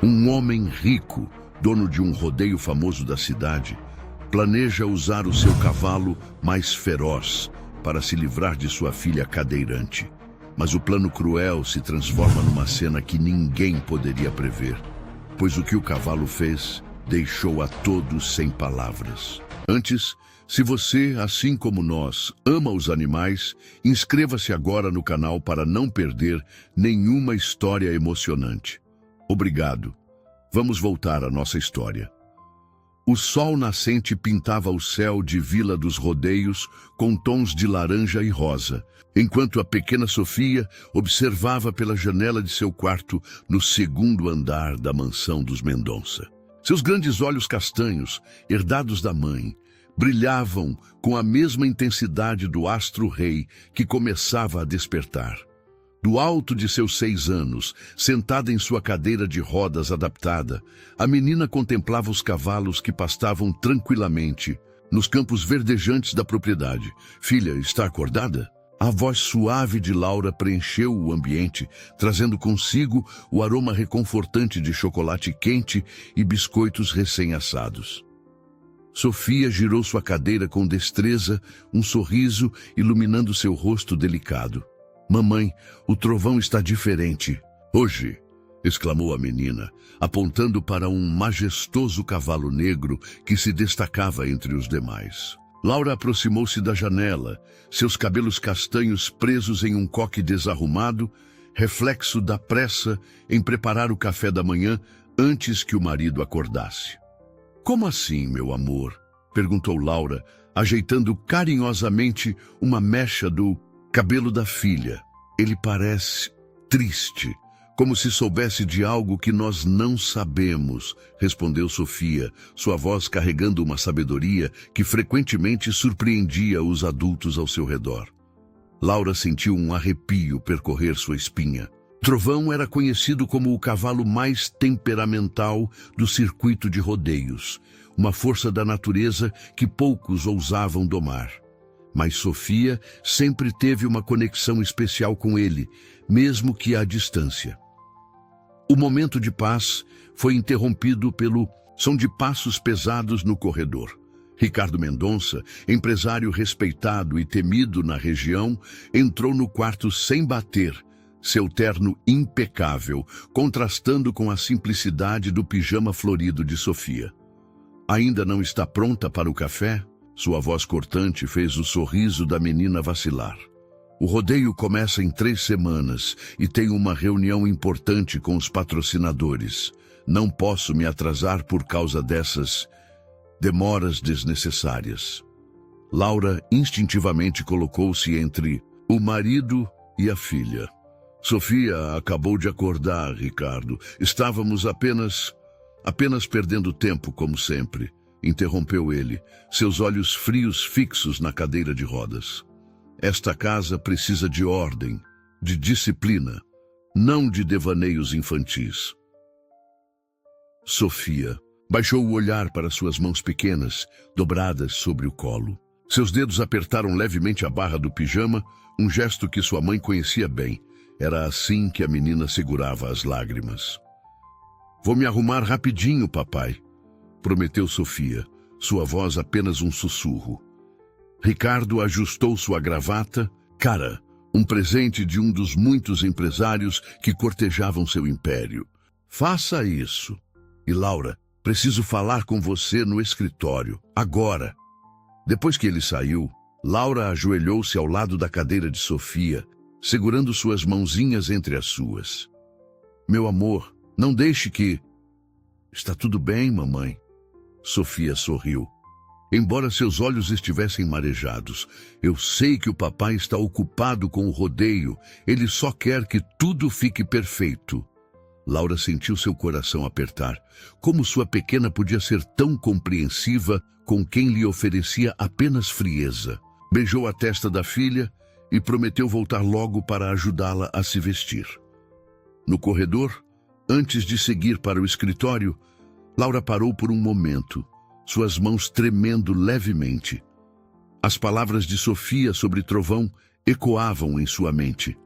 Um homem rico, dono de um rodeio famoso da cidade, planeja usar o seu cavalo mais feroz para se livrar de sua filha cadeirante. Mas o plano cruel se transforma numa cena que ninguém poderia prever, pois o que o cavalo fez deixou a todos sem palavras. Antes, se você, assim como nós, ama os animais, inscreva-se agora no canal para não perder nenhuma história emocionante. Obrigado. Vamos voltar à nossa história. O sol nascente pintava o céu de Vila dos Rodeios com tons de laranja e rosa, enquanto a pequena Sofia observava pela janela de seu quarto no segundo andar da mansão dos Mendonça. Seus grandes olhos castanhos, herdados da mãe, brilhavam com a mesma intensidade do astro-rei que começava a despertar. Do alto de seus 6 anos, sentada em sua cadeira de rodas adaptada, a menina contemplava os cavalos que pastavam tranquilamente nos campos verdejantes da propriedade. Filha, está acordada? A voz suave de Laura preencheu o ambiente, trazendo consigo o aroma reconfortante de chocolate quente e biscoitos recém-assados. Sofia girou sua cadeira com destreza, um sorriso iluminando seu rosto delicado. Mamãe, o trovão está diferente. Hoje, exclamou a menina, apontando para um majestoso cavalo negro que se destacava entre os demais. Laura aproximou-se da janela, seus cabelos castanhos presos em um coque desarrumado, reflexo da pressa em preparar o café da manhã antes que o marido acordasse. Como assim, meu amor? Perguntou Laura, ajeitando carinhosamente uma mecha do cabelo da filha. Ele parece triste, como se soubesse de algo que nós não sabemos, respondeu Sofia, sua voz carregando uma sabedoria que frequentemente surpreendia os adultos ao seu redor. Laura sentiu um arrepio percorrer sua espinha. Trovão era conhecido como o cavalo mais temperamental do circuito de rodeios, uma força da natureza que poucos ousavam domar. Mas Sofia sempre teve uma conexão especial com ele, mesmo que à distância. O momento de paz foi interrompido pelo som de passos pesados no corredor. Ricardo Mendonça, empresário respeitado e temido na região, entrou no quarto sem bater, seu terno impecável, contrastando com a simplicidade do pijama florido de Sofia. Ainda não está pronta para o café? Sua voz cortante fez o sorriso da menina vacilar. O rodeio começa em 3 semanas e tenho uma reunião importante com os patrocinadores. Não posso me atrasar por causa dessas demoras desnecessárias. Laura instintivamente colocou-se entre o marido e a filha. Sofia acabou de acordar, Ricardo. Estávamos apenas perdendo tempo, como sempre. Interrompeu ele, seus olhos frios fixos na cadeira de rodas. Esta casa precisa de ordem, de disciplina, não de devaneios infantis. Sofia baixou o olhar para suas mãos pequenas, dobradas sobre o colo. Seus dedos apertaram levemente a barra do pijama, um gesto que sua mãe conhecia bem. Era assim que a menina segurava as lágrimas. Vou me arrumar rapidinho, papai, prometeu Sofia, sua voz apenas um sussurro. Ricardo ajustou sua gravata. Cara, um presente de um dos muitos empresários que cortejavam seu império. Faça isso. E Laura, preciso falar com você no escritório, agora. Depois que ele saiu, Laura ajoelhou-se ao lado da cadeira de Sofia, segurando suas mãozinhas entre as suas. Meu amor, não deixe que... Está tudo bem, mamãe. Sofia sorriu. Embora seus olhos estivessem marejados, eu sei que o papai está ocupado com o rodeio. Ele só quer que tudo fique perfeito. Laura sentiu seu coração apertar. Como sua pequena podia ser tão compreensiva com quem lhe oferecia apenas frieza? Beijou a testa da filha e prometeu voltar logo para ajudá-la a se vestir. No corredor, antes de seguir para o escritório, Laura parou por um momento, suas mãos tremendo levemente. As palavras de Sofia sobre Trovão ecoavam em sua mente.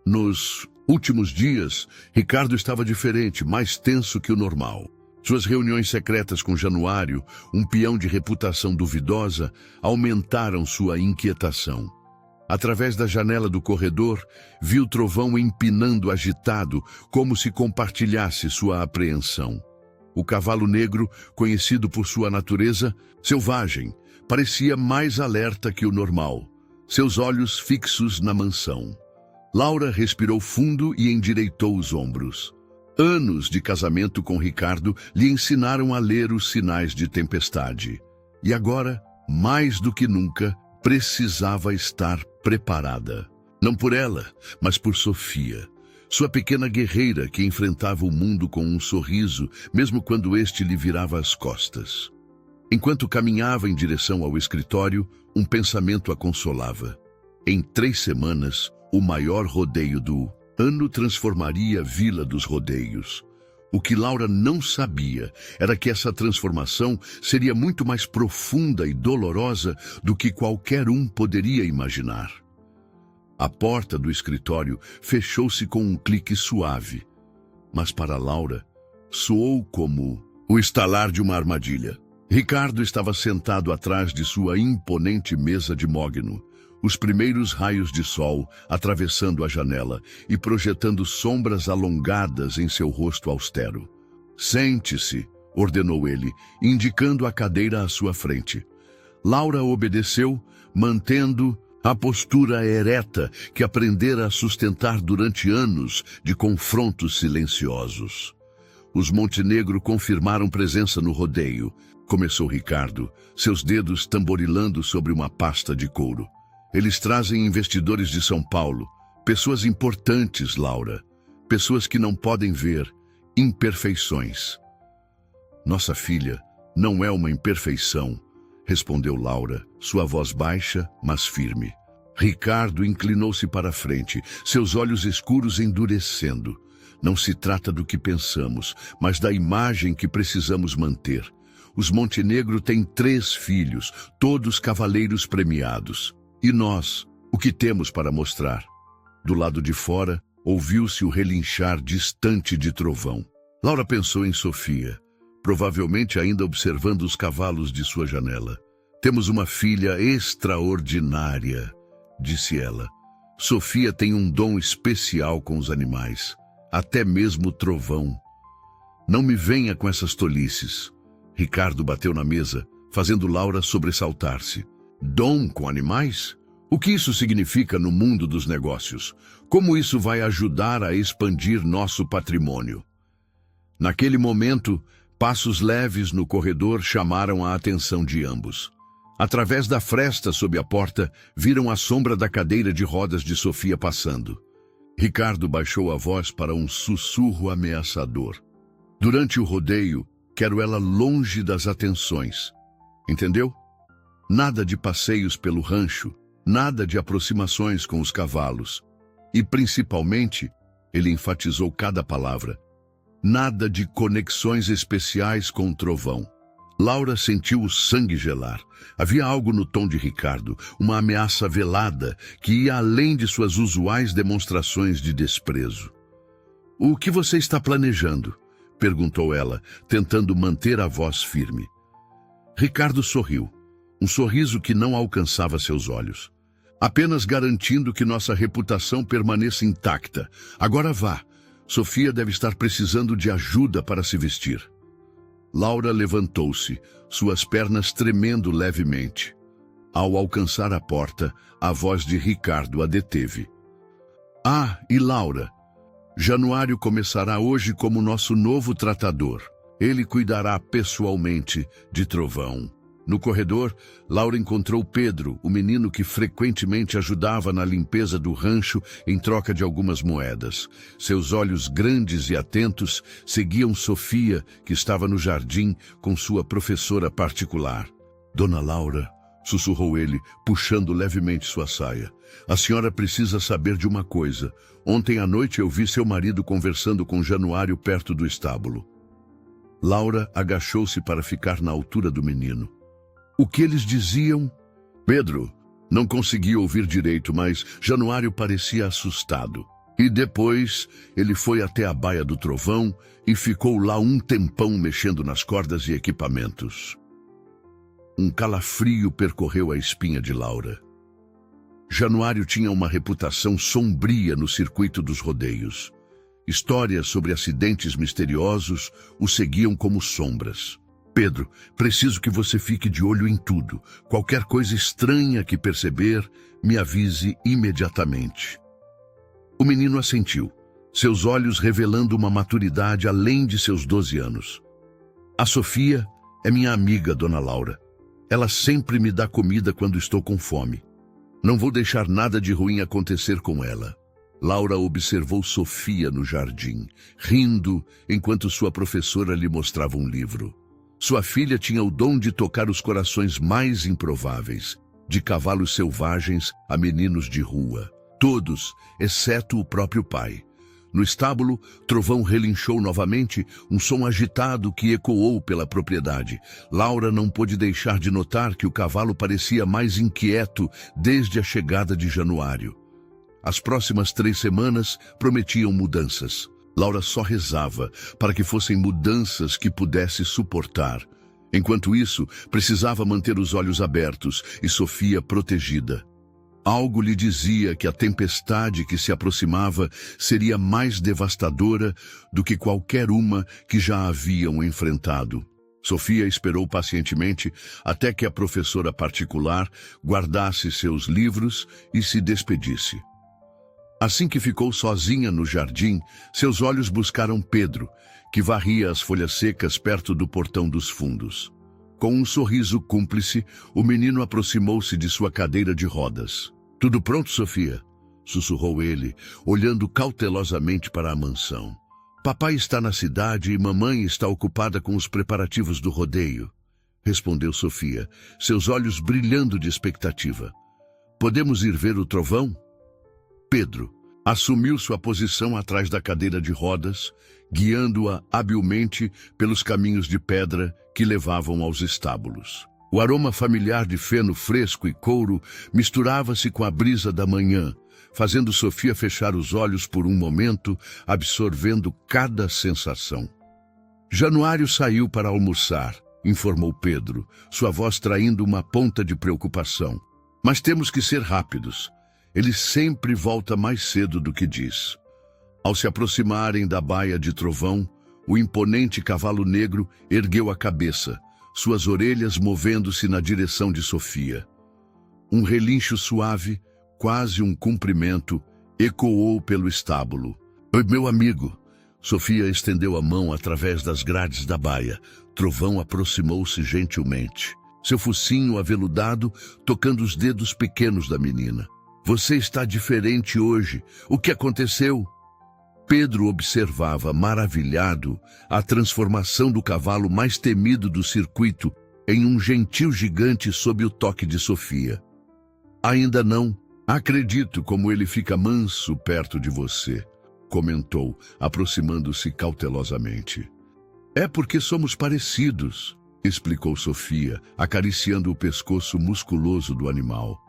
Nos Últimos dias, Ricardo estava diferente, mais tenso que o normal. Suas reuniões secretas com Januário, um peão de reputação duvidosa, aumentaram sua inquietação. Através da janela do corredor, viu Trovão empinando agitado, como se compartilhasse sua apreensão. O cavalo negro, conhecido por sua natureza selvagem, parecia mais alerta que o normal, seus olhos fixos na mansão. Laura respirou fundo e endireitou os ombros. Anos de casamento com Ricardo lhe ensinaram a ler os sinais de tempestade. E agora, mais do que nunca, precisava estar preparada. Não por ela, mas por Sofia, sua pequena guerreira que enfrentava o mundo com um sorriso, mesmo quando este lhe virava as costas. Enquanto caminhava em direção ao escritório, um pensamento a consolava. Em 3 semanas, o maior rodeio do ano transformaria a Vila dos Rodeios. O que Laura não sabia era que essa transformação seria muito mais profunda e dolorosa do que qualquer um poderia imaginar. A porta do escritório fechou-se com um clique suave, mas para Laura soou como o estalar de uma armadilha. Ricardo estava sentado atrás de sua imponente mesa de mogno, os primeiros raios de sol atravessando a janela e projetando sombras alongadas em seu rosto austero. "Sente-se", ordenou ele, indicando a cadeira à sua frente. Laura obedeceu, mantendo a postura ereta que aprendera a sustentar durante anos de confrontos silenciosos. Os Montenegro confirmaram presença no rodeio, começou Ricardo, seus dedos tamborilando sobre uma pasta de couro. Eles trazem investidores de São Paulo, pessoas importantes, Laura, pessoas que não podem ver imperfeições. Nossa filha não é uma imperfeição, respondeu Laura, sua voz baixa, mas firme. Ricardo inclinou-se para a frente, seus olhos escuros endurecendo. Não se trata do que pensamos, mas da imagem que precisamos manter. Os Montenegro têm 3 filhos, todos cavaleiros premiados. E nós, o que temos para mostrar? Do lado de fora, ouviu-se o relinchar distante de Trovão. Laura pensou em Sofia, provavelmente ainda observando os cavalos de sua janela. "Temos uma filha extraordinária", disse ela. "Sofia tem um dom especial com os animais, até mesmo Trovão. Não me venha com essas tolices." Ricardo bateu na mesa, fazendo Laura sobressaltar-se. "Dom com animais? O que isso significa no mundo dos negócios? Como isso vai ajudar a expandir nosso patrimônio?" Naquele momento, passos leves no corredor chamaram a atenção de ambos. Através da fresta sob a porta, viram a sombra da cadeira de rodas de Sofia passando. Ricardo baixou a voz para um sussurro ameaçador. "Durante o rodeio, quero ela longe das atenções. Entendeu? Nada de passeios pelo rancho, nada de aproximações com os cavalos. E principalmente", ele enfatizou cada palavra, "nada de conexões especiais com o Trovão." Laura sentiu o sangue gelar. Havia algo no tom de Ricardo, uma ameaça velada que ia além de suas usuais demonstrações de desprezo. "O que você está planejando?" perguntou ela, tentando manter a voz firme. Ricardo sorriu, um sorriso que não alcançava seus olhos. "Apenas garantindo que nossa reputação permaneça intacta. Agora vá. Sofia deve estar precisando de ajuda para se vestir." Laura levantou-se, suas pernas tremendo levemente. Ao alcançar a porta, a voz de Ricardo a deteve. "Ah, e Laura, Januário começará hoje como nosso novo tratador. Ele cuidará pessoalmente de Trovão." No corredor, Laura encontrou Pedro, o menino que frequentemente ajudava na limpeza do rancho em troca de algumas moedas. Seus olhos grandes e atentos seguiam Sofia, que estava no jardim com sua professora particular. "Dona Laura", sussurrou ele, puxando levemente sua saia, "a senhora precisa saber de uma coisa. Ontem à noite eu vi seu marido conversando com Januário perto do estábulo." Laura agachou-se para ficar na altura do menino. "O que eles diziam?" Pedro não conseguia ouvir direito, mas Januário parecia assustado. E depois ele foi até a Baía do Trovão e ficou lá um tempão mexendo nas cordas e equipamentos. Um calafrio percorreu a espinha de Laura. Januário tinha uma reputação sombria no circuito dos rodeios. Histórias sobre acidentes misteriosos o seguiam como sombras. Pedro, preciso que você fique de olho em tudo. Qualquer coisa estranha que perceber, me avise imediatamente. O menino assentiu, seus olhos revelando uma maturidade além de seus 12 anos. A Sofia é minha amiga, dona Laura. Ela sempre me dá comida quando estou com fome. Não vou deixar nada de ruim acontecer com ela. Laura observou Sofia no jardim, rindo enquanto sua professora lhe mostrava um livro. Sua filha tinha o dom de tocar os corações mais improváveis, de cavalos selvagens a meninos de rua. Todos, exceto o próprio pai. No estábulo, Trovão relinchou novamente, um som agitado que ecoou pela propriedade. Laura não pôde deixar de notar que o cavalo parecia mais inquieto desde a chegada de Januário. As próximas 3 semanas prometiam mudanças. Laura só rezava para que fossem mudanças que pudesse suportar. Enquanto isso, precisava manter os olhos abertos e Sofia protegida. Algo lhe dizia que a tempestade que se aproximava seria mais devastadora do que qualquer uma que já haviam enfrentado. Sofia esperou pacientemente até que a professora particular guardasse seus livros e se despedisse. Assim que ficou sozinha no jardim, seus olhos buscaram Pedro, que varria as folhas secas perto do portão dos fundos. Com um sorriso cúmplice, o menino aproximou-se de sua cadeira de rodas. "Tudo pronto, Sofia?" sussurrou ele, olhando cautelosamente para a mansão. "Papai está na cidade e mamãe está ocupada com os preparativos do rodeio", respondeu Sofia, seus olhos brilhando de expectativa. "Podemos ir ver o trovão?" Pedro assumiu sua posição atrás da cadeira de rodas, guiando-a habilmente pelos caminhos de pedra que levavam aos estábulos. O aroma familiar de feno fresco e couro misturava-se com a brisa da manhã, fazendo Sofia fechar os olhos por um momento, absorvendo cada sensação. "Januário saiu para almoçar", informou Pedro, sua voz traindo uma ponta de preocupação. "Mas temos que ser rápidos. Ele sempre volta mais cedo do que diz." Ao se aproximarem da Baía de Trovão, o imponente cavalo negro ergueu a cabeça, suas orelhas movendo-se na direção de Sofia. Um relincho suave, quase um cumprimento, ecoou pelo estábulo. "Oi, meu amigo." Sofia estendeu a mão através das grades da baia. Trovão aproximou-se gentilmente, seu focinho aveludado tocando os dedos pequenos da menina. "Você está diferente hoje. O que aconteceu?" Pedro observava, maravilhado, a transformação do cavalo mais temido do circuito em um gentil gigante sob o toque de Sofia. "Ainda não. Acredito como ele fica manso perto de você", comentou, aproximando-se cautelosamente. "É porque somos parecidos", explicou Sofia, acariciando o pescoço musculoso do animal.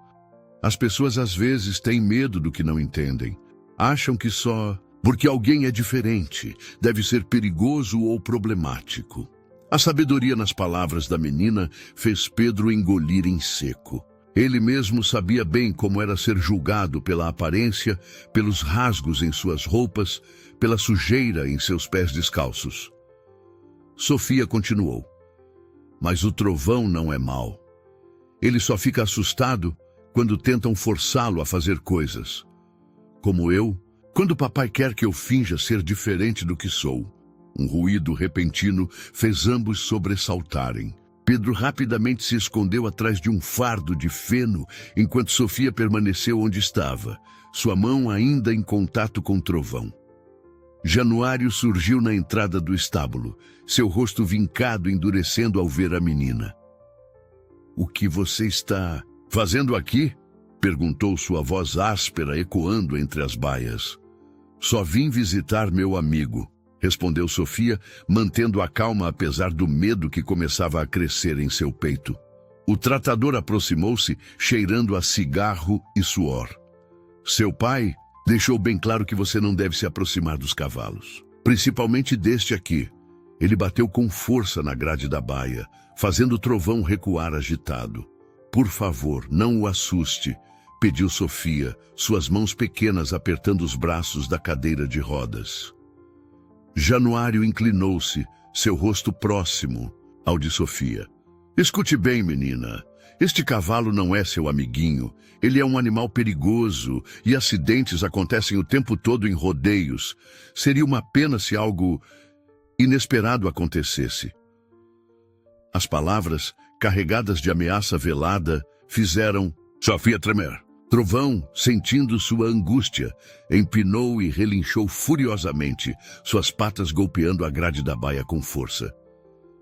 "As pessoas às vezes têm medo do que não entendem. Acham que só porque alguém é diferente deve ser perigoso ou problemático." A sabedoria nas palavras da menina fez Pedro engolir em seco. Ele mesmo sabia bem como era ser julgado pela aparência, pelos rasgos em suas roupas, pela sujeira em seus pés descalços. Sofia continuou: "Mas o trovão não é mau. Ele só fica assustado quando tentam forçá-lo a fazer coisas. Como eu, quando papai quer que eu finja ser diferente do que sou." Um ruído repentino fez ambos sobressaltarem. Pedro rapidamente se escondeu atrás de um fardo de feno, enquanto Sofia permaneceu onde estava, sua mão ainda em contato com o trovão. Januário surgiu na entrada do estábulo, seu rosto vincado endurecendo ao ver a menina. "O que você está fazendo aqui?" perguntou sua voz áspera ecoando entre as baias. "Só vim visitar meu amigo", respondeu Sofia, mantendo a calma apesar do medo que começava a crescer em seu peito. O tratador aproximou-se, cheirando a cigarro e suor. "Seu pai Deixou bem claro que você não deve se aproximar dos cavalos, principalmente deste aqui. Ele bateu com força na grade da baia, fazendo o trovão recuar agitado. Por favor, não o assuste, pediu Sofia, suas mãos pequenas apertando os braços da cadeira de rodas. Januário inclinou-se, seu rosto próximo ao de Sofia. Escute bem, menina. Este cavalo não é seu amiguinho. Ele é um animal perigoso e acidentes acontecem o tempo todo em rodeios. Seria uma pena se algo inesperado acontecesse. As palavras, carregadas de ameaça velada, fizeram Sofia tremer. Trovão, sentindo sua angústia, empinou e relinchou furiosamente, suas patas golpeando a grade da baia com força.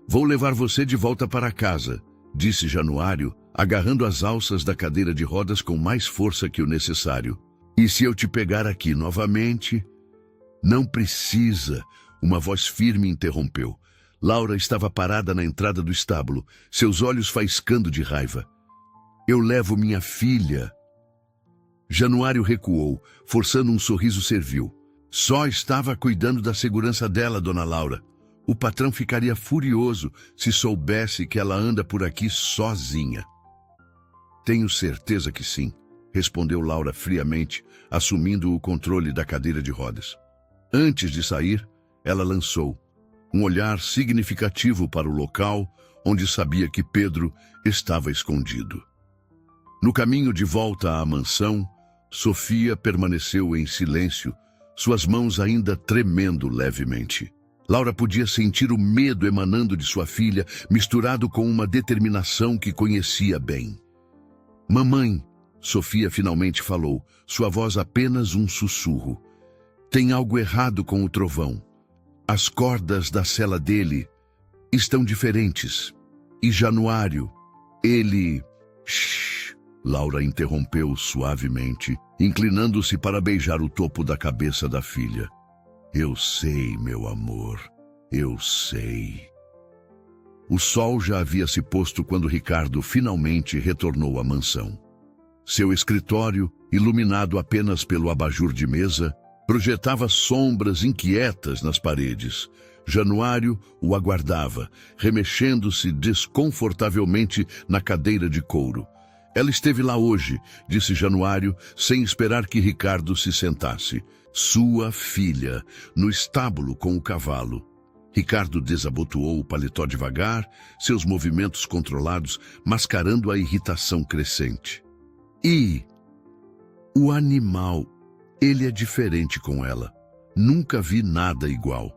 Vou levar você de volta para casa, disse Januário, agarrando as alças da cadeira de rodas com mais força que o necessário. E se eu te pegar aqui novamente? Não precisa, uma voz firme interrompeu. Laura estava parada na entrada do estábulo, seus olhos faiscando de raiva. Eu levo minha filha. Januário recuou, forçando um sorriso servil. Só estava cuidando da segurança dela, dona Laura. O patrão ficaria furioso se soubesse que ela anda por aqui sozinha. Tenho certeza que sim, respondeu Laura friamente, assumindo o controle da cadeira de rodas. Antes de sair, ela lançou um olhar significativo para o local onde sabia que Pedro estava escondido. No caminho de volta à mansão, Sofia permaneceu em silêncio, suas mãos ainda tremendo levemente. Laura podia sentir o medo emanando de sua filha, misturado com uma determinação que conhecia bem. Mamãe, Sofia finalmente falou, sua voz apenas um sussurro. Tem algo errado com o trovão. As cordas da sela dele estão diferentes. E Januário, ele... Shhh, Laura interrompeu suavemente, inclinando-se para beijar o topo da cabeça da filha. Eu sei, meu amor, eu sei. O sol já havia se posto quando Ricardo finalmente retornou à mansão. Seu escritório, iluminado apenas pelo abajur de mesa, projetava sombras inquietas nas paredes. Januário o aguardava, remexendo-se desconfortavelmente na cadeira de couro. Ela esteve lá hoje, disse Januário, sem esperar que Ricardo se sentasse. Sua filha, no estábulo com o cavalo. Ricardo desabotoou o paletó devagar, seus movimentos controlados, mascarando a irritação crescente. E o animal, ele é diferente com ela. Nunca vi nada igual.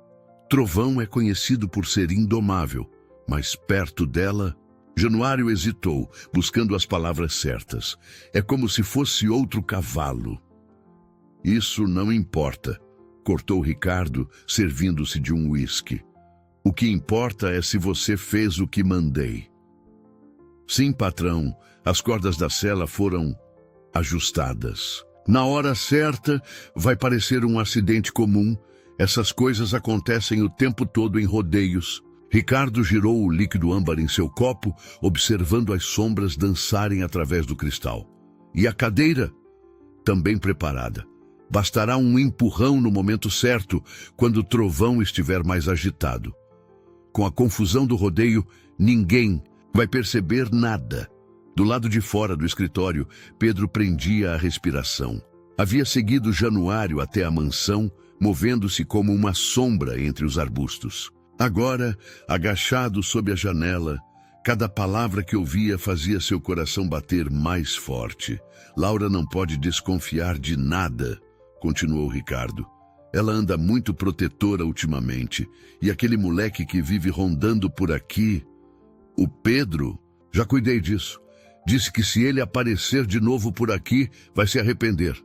Trovão é conhecido por ser indomável, mas perto dela... Januário hesitou, buscando as palavras certas. É como se fosse outro cavalo. Isso não importa, cortou Ricardo, servindo-se de um uísque. O que importa é se você fez o que mandei. Sim, patrão, as cordas da sela foram ajustadas. Na hora certa, vai parecer um acidente comum. Essas coisas acontecem o tempo todo em rodeios. Ricardo girou o líquido âmbar em seu copo, observando as sombras dançarem através do cristal. E a cadeira? Também preparada. Bastará um empurrão no momento certo, quando o trovão estiver mais agitado. Com a confusão do rodeio, ninguém vai perceber nada. Do lado de fora do escritório, Pedro prendia a respiração. Havia seguido Januário até a mansão, movendo-se como uma sombra entre os arbustos. Agora, agachado sob a janela, cada palavra que ouvia fazia seu coração bater mais forte. Laura não pode desconfiar de nada, continuou Ricardo. Ela anda muito protetora ultimamente, e aquele moleque que vive rondando por aqui, o Pedro, já cuidei disso. Disse que se ele aparecer de novo por aqui, vai se arrepender.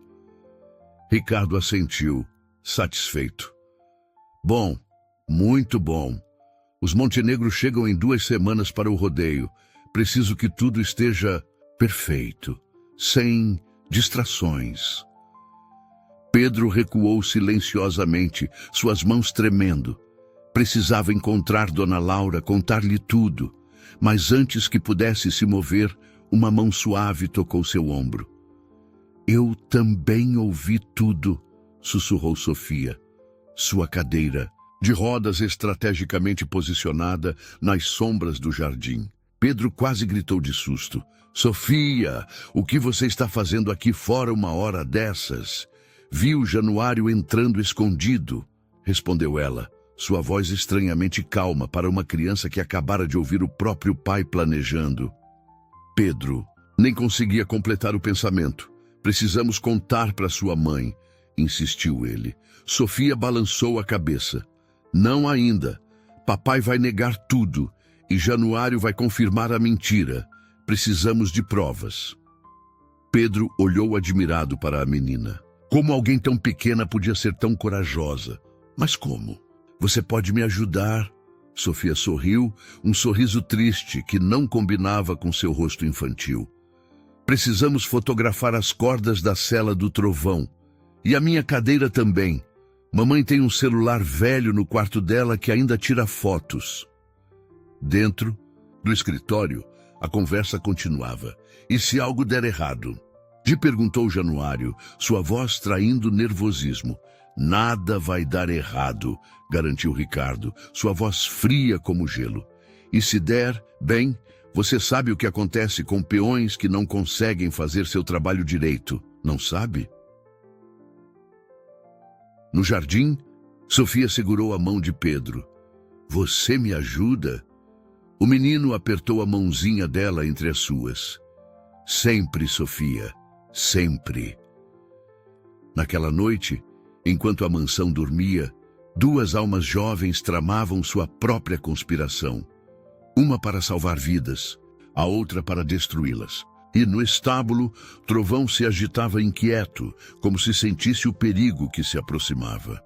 Ricardo assentiu, satisfeito. Bom, muito bom. Os montenegros chegam em 2 semanas para o rodeio. Preciso que tudo esteja perfeito, sem distrações. Pedro recuou silenciosamente, suas mãos tremendo. Precisava encontrar Dona Laura, contar-lhe tudo. Mas antes que pudesse se mover, uma mão suave tocou seu ombro. Eu também ouvi tudo, sussurrou Sofia. Sua cadeira, de rodas estrategicamente posicionada nas sombras do jardim. Pedro quase gritou de susto. Sofia, o que você está fazendo aqui fora uma hora dessas? Vi o Januário entrando escondido, respondeu ela, sua voz estranhamente calma para uma criança que acabara de ouvir o próprio pai planejando. Pedro nem conseguia completar o pensamento. Precisamos contar para sua mãe, insistiu ele. Sofia balançou a cabeça. Não ainda. Papai vai negar tudo e Januário vai confirmar a mentira. Precisamos de provas. Pedro olhou admirado para a menina. Como alguém tão pequena podia ser tão corajosa? Mas como? Você pode me ajudar? Sofia sorriu, um sorriso triste que não combinava com seu rosto infantil. Precisamos fotografar as cordas da sela do trovão. E a minha cadeira também. Mamãe tem um celular velho no quarto dela que ainda tira fotos. Dentro do escritório, a conversa continuava. E se algo der errado? Perguntou Januário, sua voz traindo nervosismo. Nada vai dar errado, garantiu Ricardo, sua voz fria como gelo. E se der, bem, você sabe o que acontece com peões que não conseguem fazer seu trabalho direito, não sabe? No jardim, Sofia segurou a mão de Pedro. Você me ajuda? O menino apertou a mãozinha dela entre as suas. Sempre, Sofia, sempre. Naquela noite, enquanto a mansão dormia, duas almas jovens tramavam sua própria conspiração. Uma para salvar vidas, a outra para destruí-las. E no estábulo, Trovão se agitava inquieto, como se sentisse o perigo que se aproximava.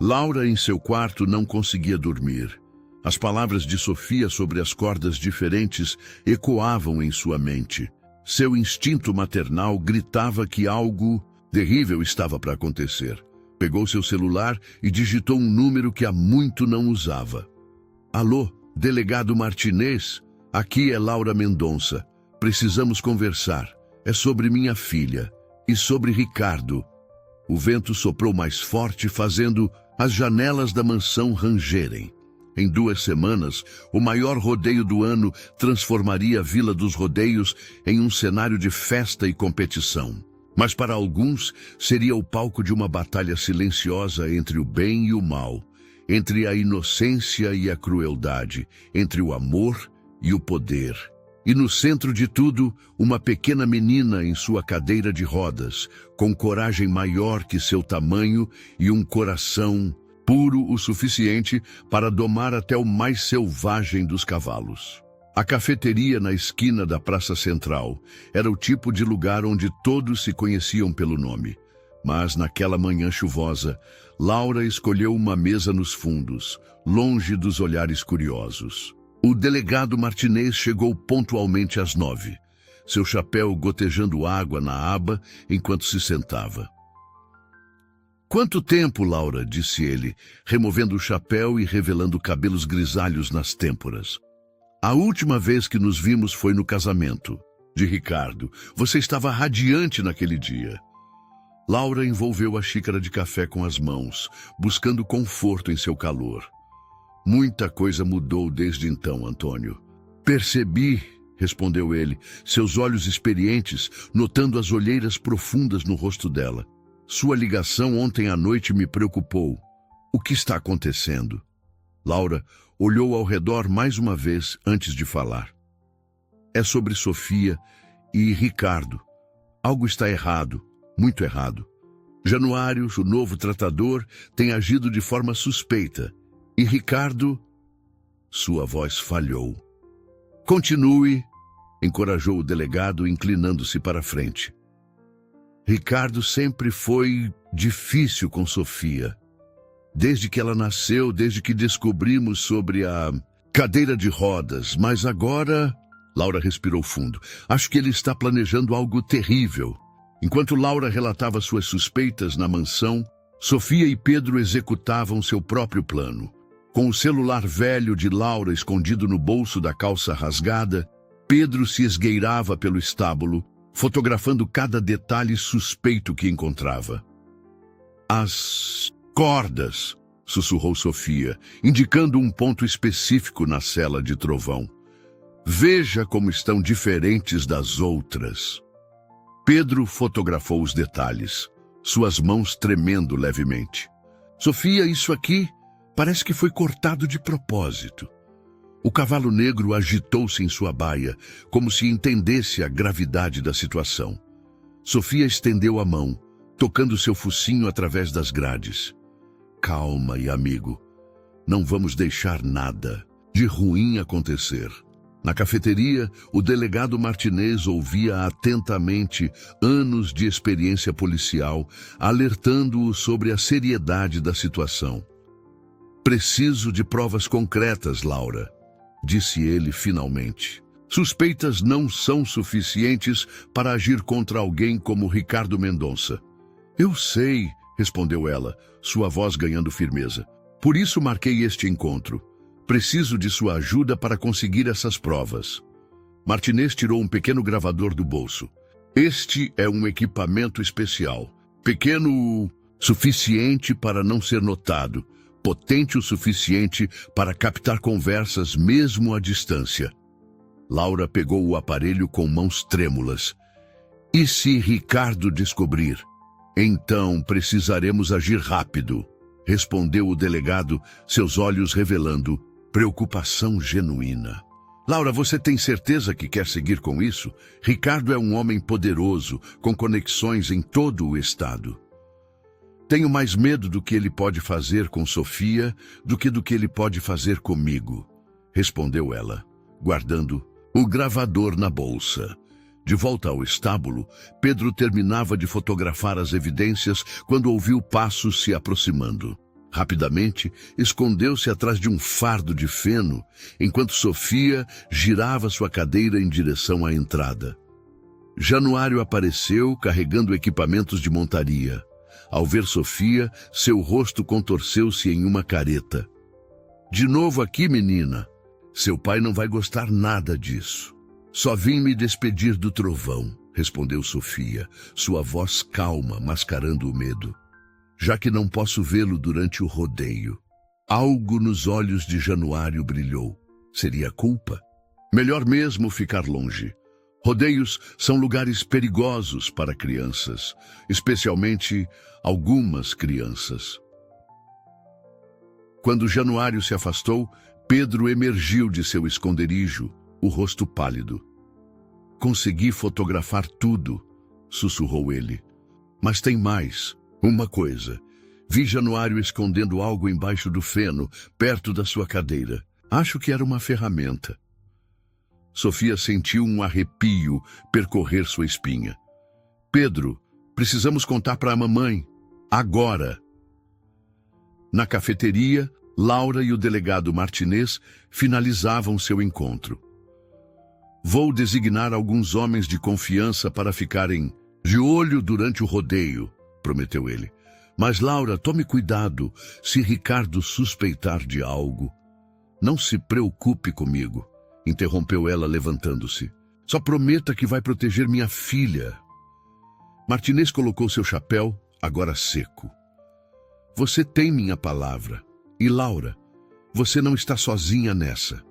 Laura, em seu quarto, não conseguia dormir. As palavras de Sofia sobre as cordas diferentes ecoavam em sua mente. Seu instinto maternal gritava que algo terrível estava para acontecer. Pegou seu celular e digitou um número que há muito não usava. Alô, delegado Martinez, aqui é Laura Mendonça. Precisamos conversar. É sobre minha filha e sobre Ricardo. O vento soprou mais forte, fazendo as janelas da mansão rangerem. Em 2 semanas, o maior rodeio do ano transformaria a Vila dos Rodeios em um cenário de festa e competição. Mas para alguns, seria o palco de uma batalha silenciosa entre o bem e o mal, entre a inocência e a crueldade, entre o amor e o poder. E no centro de tudo, uma pequena menina em sua cadeira de rodas, com coragem maior que seu tamanho e um coração puro o suficiente para domar até o mais selvagem dos cavalos. A cafeteria na esquina da Praça Central era o tipo de lugar onde todos se conheciam pelo nome. Mas naquela manhã chuvosa, Laura escolheu uma mesa nos fundos, longe dos olhares curiosos. O delegado Martinez chegou pontualmente às 9, seu chapéu gotejando água na aba enquanto se sentava. Quanto tempo, Laura? Disse ele, removendo o chapéu e revelando cabelos grisalhos nas têmporas. A última vez que nos vimos foi no casamento de Ricardo. Você estava radiante naquele dia. Laura envolveu a xícara de café com as mãos, buscando conforto em seu calor. Muita coisa mudou desde então, Antônio. Percebi, respondeu ele, seus olhos experientes, notando as olheiras profundas no rosto dela. Sua ligação ontem à noite me preocupou. O que está acontecendo? Laura olhou ao redor mais uma vez antes de falar. É sobre Sofia e Ricardo. Algo está errado, muito errado. Januário, o novo tratador, tem agido de forma suspeita. E Ricardo... Sua voz falhou. Continue, encorajou o delegado, inclinando-se para a frente. Ricardo sempre foi difícil com Sofia. Desde que ela nasceu, desde que descobrimos sobre a cadeira de rodas. Mas agora... Laura respirou fundo. Acho que ele está planejando algo terrível. Enquanto Laura relatava suas suspeitas na mansão, Sofia e Pedro executavam seu próprio plano. Com o celular velho de Laura escondido no bolso da calça rasgada, Pedro se esgueirava pelo estábulo, fotografando cada detalhe suspeito que encontrava. As cordas, sussurrou Sofia, indicando um ponto específico na cela de trovão. Veja como estão diferentes das outras. Pedro fotografou os detalhes, suas mãos tremendo levemente. Sofia, isso aqui parece que foi cortado de propósito. O cavalo negro agitou-se em sua baia, como se entendesse a gravidade da situação. Sofia estendeu a mão, tocando seu focinho através das grades. Calma, amigo. Não vamos deixar nada de ruim acontecer. Na cafeteria, o delegado Martinez ouvia atentamente anos de experiência policial, alertando-o sobre a seriedade da situação. Preciso de provas concretas, Laura, disse ele finalmente. Suspeitas não são suficientes para agir contra alguém como Ricardo Mendonça. Eu sei, respondeu ela, sua voz ganhando firmeza. Por isso marquei este encontro. Preciso de sua ajuda para conseguir essas provas. Martinez tirou um pequeno gravador do bolso. Este é um equipamento especial. Pequeno suficiente para não ser notado. Potente o suficiente para captar conversas mesmo à distância. Laura pegou o aparelho com mãos trêmulas. E se Ricardo descobrir? Então precisaremos agir rápido, respondeu o delegado, seus olhos revelando preocupação genuína. Laura, você tem certeza que quer seguir com isso? Ricardo é um homem poderoso, com conexões em todo o estado. Tenho mais medo do que ele pode fazer com Sofia do que ele pode fazer comigo, respondeu ela, guardando o gravador na bolsa. De volta ao estábulo, Pedro terminava de fotografar as evidências quando ouviu passos se aproximando. Rapidamente, escondeu-se atrás de um fardo de feno, enquanto Sofia girava sua cadeira em direção à entrada. Januário apareceu carregando equipamentos de montaria. Ao ver Sofia, seu rosto contorceu-se em uma careta. De novo aqui, menina. Seu pai não vai gostar nada disso. Só vim me despedir do trovão, respondeu Sofia, sua voz calma, mascarando o medo. Já que não posso vê-lo durante o rodeio. Algo nos olhos de Januário brilhou. Seria culpa? Melhor mesmo ficar longe. Rodeios são lugares perigosos para crianças, especialmente algumas crianças. Quando Januário se afastou, Pedro emergiu de seu esconderijo, o rosto pálido. Consegui fotografar tudo, sussurrou ele. Mas tem mais. Uma coisa. Vi Januário escondendo algo embaixo do feno, perto da sua cadeira. Acho que era uma ferramenta. Sofia sentiu um arrepio percorrer sua espinha. Pedro, precisamos contar para a mamãe. Agora. Na cafeteria, Laura e o delegado Martinez finalizavam seu encontro. Vou designar alguns homens de confiança para ficarem de olho durante o rodeio, prometeu ele. Mas, Laura, tome cuidado se Ricardo suspeitar de algo. Não se preocupe comigo, interrompeu ela levantando-se. Só prometa que vai proteger minha filha. Martinez colocou seu chapéu, agora seco. Você tem minha palavra. E, Laura, você não está sozinha nessa.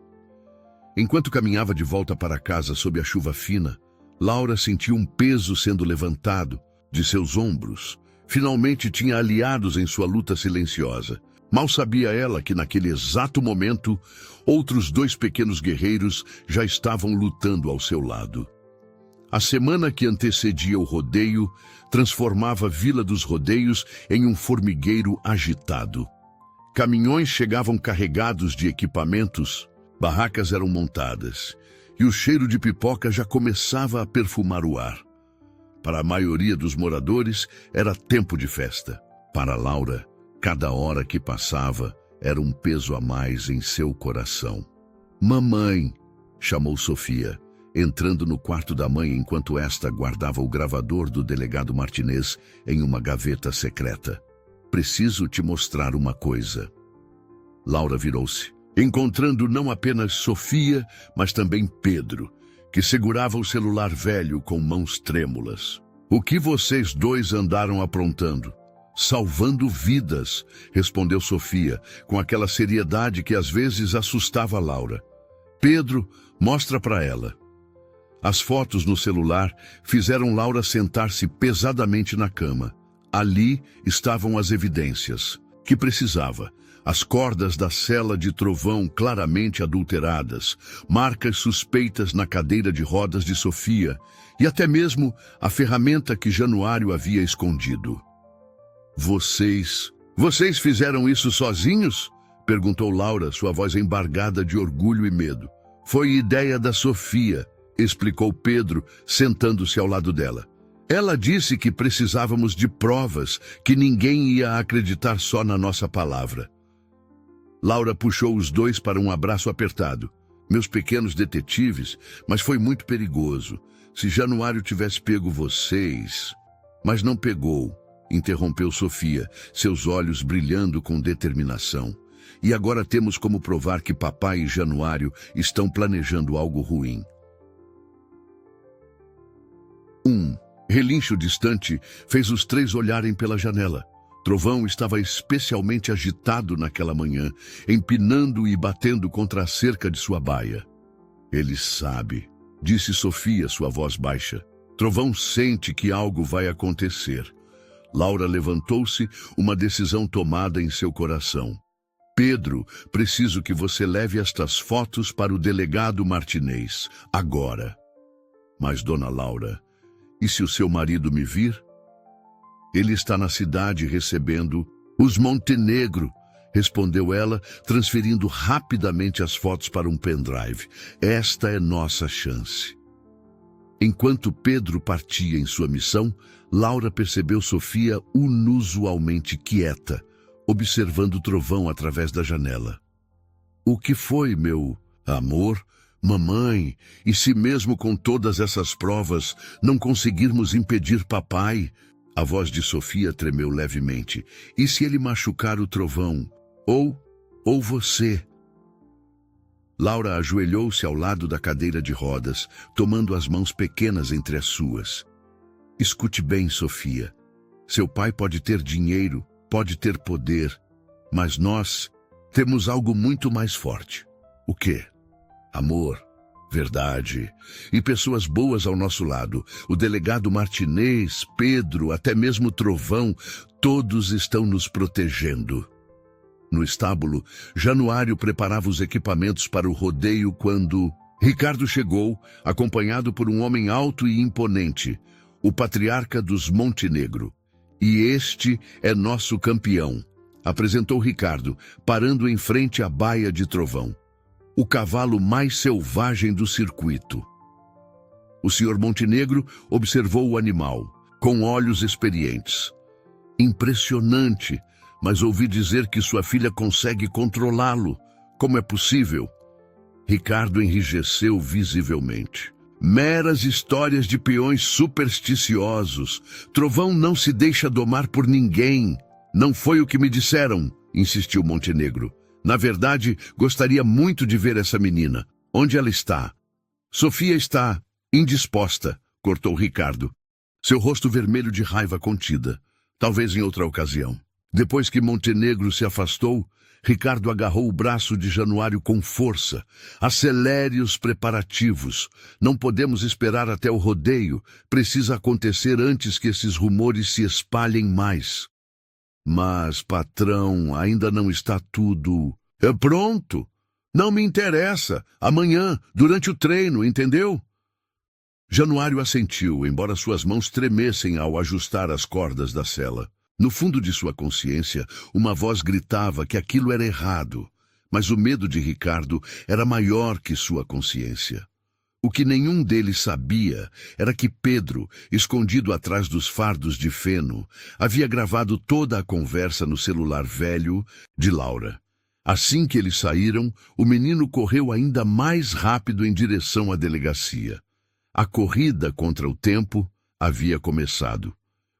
Enquanto caminhava de volta para casa sob a chuva fina, Laura sentiu um peso sendo levantado de seus ombros. Finalmente tinha aliados em sua luta silenciosa. Mal sabia ela que naquele exato momento, outros 2 pequenos guerreiros já estavam lutando ao seu lado. A semana que antecedia o rodeio transformava a Vila dos Rodeios em um formigueiro agitado. Caminhões chegavam carregados de equipamentos, barracas eram montadas, e o cheiro de pipoca já começava a perfumar o ar. Para a maioria dos moradores, era tempo de festa. Para Laura, cada hora que passava era um peso a mais em seu coração. Mamãe, chamou Sofia, entrando no quarto da mãe enquanto esta guardava o gravador do delegado Martinez em uma gaveta secreta. Preciso te mostrar uma coisa. Laura virou-se, encontrando não apenas Sofia, mas também Pedro, que segurava o celular velho com mãos trêmulas. "O que vocês dois andaram aprontando?" "Salvando vidas", respondeu Sofia, com aquela seriedade que às vezes assustava Laura. "Pedro, mostra para ela." As fotos no celular fizeram Laura sentar-se pesadamente na cama. Ali estavam as evidências que precisava. As cordas da cela de Trovão claramente adulteradas, marcas suspeitas na cadeira de rodas de Sofia e até mesmo a ferramenta que Januário havia escondido. Vocês fizeram isso sozinhos?" perguntou Laura, sua voz embargada de orgulho e medo. "Foi ideia da Sofia", explicou Pedro, sentando-se ao lado dela. "Ela disse que precisávamos de provas, que ninguém ia acreditar só na nossa palavra." Laura puxou os dois para um abraço apertado. "Meus pequenos detetives, mas foi muito perigoso. Se Januário tivesse pego vocês..." "Mas não pegou", interrompeu Sofia, seus olhos brilhando com determinação. "E agora temos como provar que papai e Januário estão planejando algo ruim." Um relincho distante fez os três olharem pela janela. Trovão estava especialmente agitado naquela manhã, empinando e batendo contra a cerca de sua baia. "Ele sabe", disse Sofia, sua voz baixa. "Trovão sente que algo vai acontecer." Laura levantou-se, uma decisão tomada em seu coração. "Pedro, preciso que você leve estas fotos para o delegado Martinez, agora." "Mas, dona Laura, e se o seu marido me vir?" "Ele está na cidade recebendo os Montenegro", respondeu ela, transferindo rapidamente as fotos para um pendrive. "Esta é nossa chance." Enquanto Pedro partia em sua missão, Laura percebeu Sofia inusualmente quieta, observando o Trovão através da janela. "O que foi, meu amor? Mamãe, e se mesmo com todas essas provas não conseguirmos impedir papai?" A voz de Sofia tremeu levemente. "E se ele machucar o Trovão? Ou você?" Laura ajoelhou-se ao lado da cadeira de rodas, tomando as mãos pequenas entre as suas. "Escute bem, Sofia. Seu pai pode ter dinheiro, pode ter poder, mas nós temos algo muito mais forte." "O quê?" "Amor, verdade, e pessoas boas ao nosso lado. O delegado Martinez, Pedro, até mesmo Trovão, todos estão nos protegendo." No estábulo, Januário preparava os equipamentos para o rodeio quando Ricardo chegou, acompanhado por um homem alto e imponente, o patriarca dos Montenegro. "E este é nosso campeão", apresentou Ricardo, parando em frente à baia de Trovão. "O cavalo mais selvagem do circuito." O Sr. Montenegro observou o animal, com olhos experientes. "Impressionante, mas ouvi dizer que sua filha consegue controlá-lo. Como é possível?" Ricardo enrijeceu visivelmente. "Meras histórias de peões supersticiosos. Trovão não se deixa domar por ninguém." "Não foi o que me disseram", insistiu Montenegro. "Na verdade, gostaria muito de ver essa menina. Onde ela está?" "Sofia está indisposta", cortou Ricardo, seu rosto vermelho de raiva contida. "Talvez em outra ocasião." Depois que Montenegro se afastou, Ricardo agarrou o braço de Januário com força. "Acelere os preparativos. Não podemos esperar até o rodeio. Precisa acontecer antes que esses rumores se espalhem mais." "Mas, patrão, ainda não está tudo..." "É pronto. Não me interessa. Amanhã, durante o treino, entendeu?" Januário assentiu, embora suas mãos tremessem ao ajustar as cordas da cela. No fundo de sua consciência, uma voz gritava que aquilo era errado, mas o medo de Ricardo era maior que sua consciência. O que nenhum deles sabia era que Pedro, escondido atrás dos fardos de feno, havia gravado toda a conversa no celular velho de Laura. Assim que eles saíram, o menino correu ainda mais rápido em direção à delegacia. A corrida contra o tempo havia começado.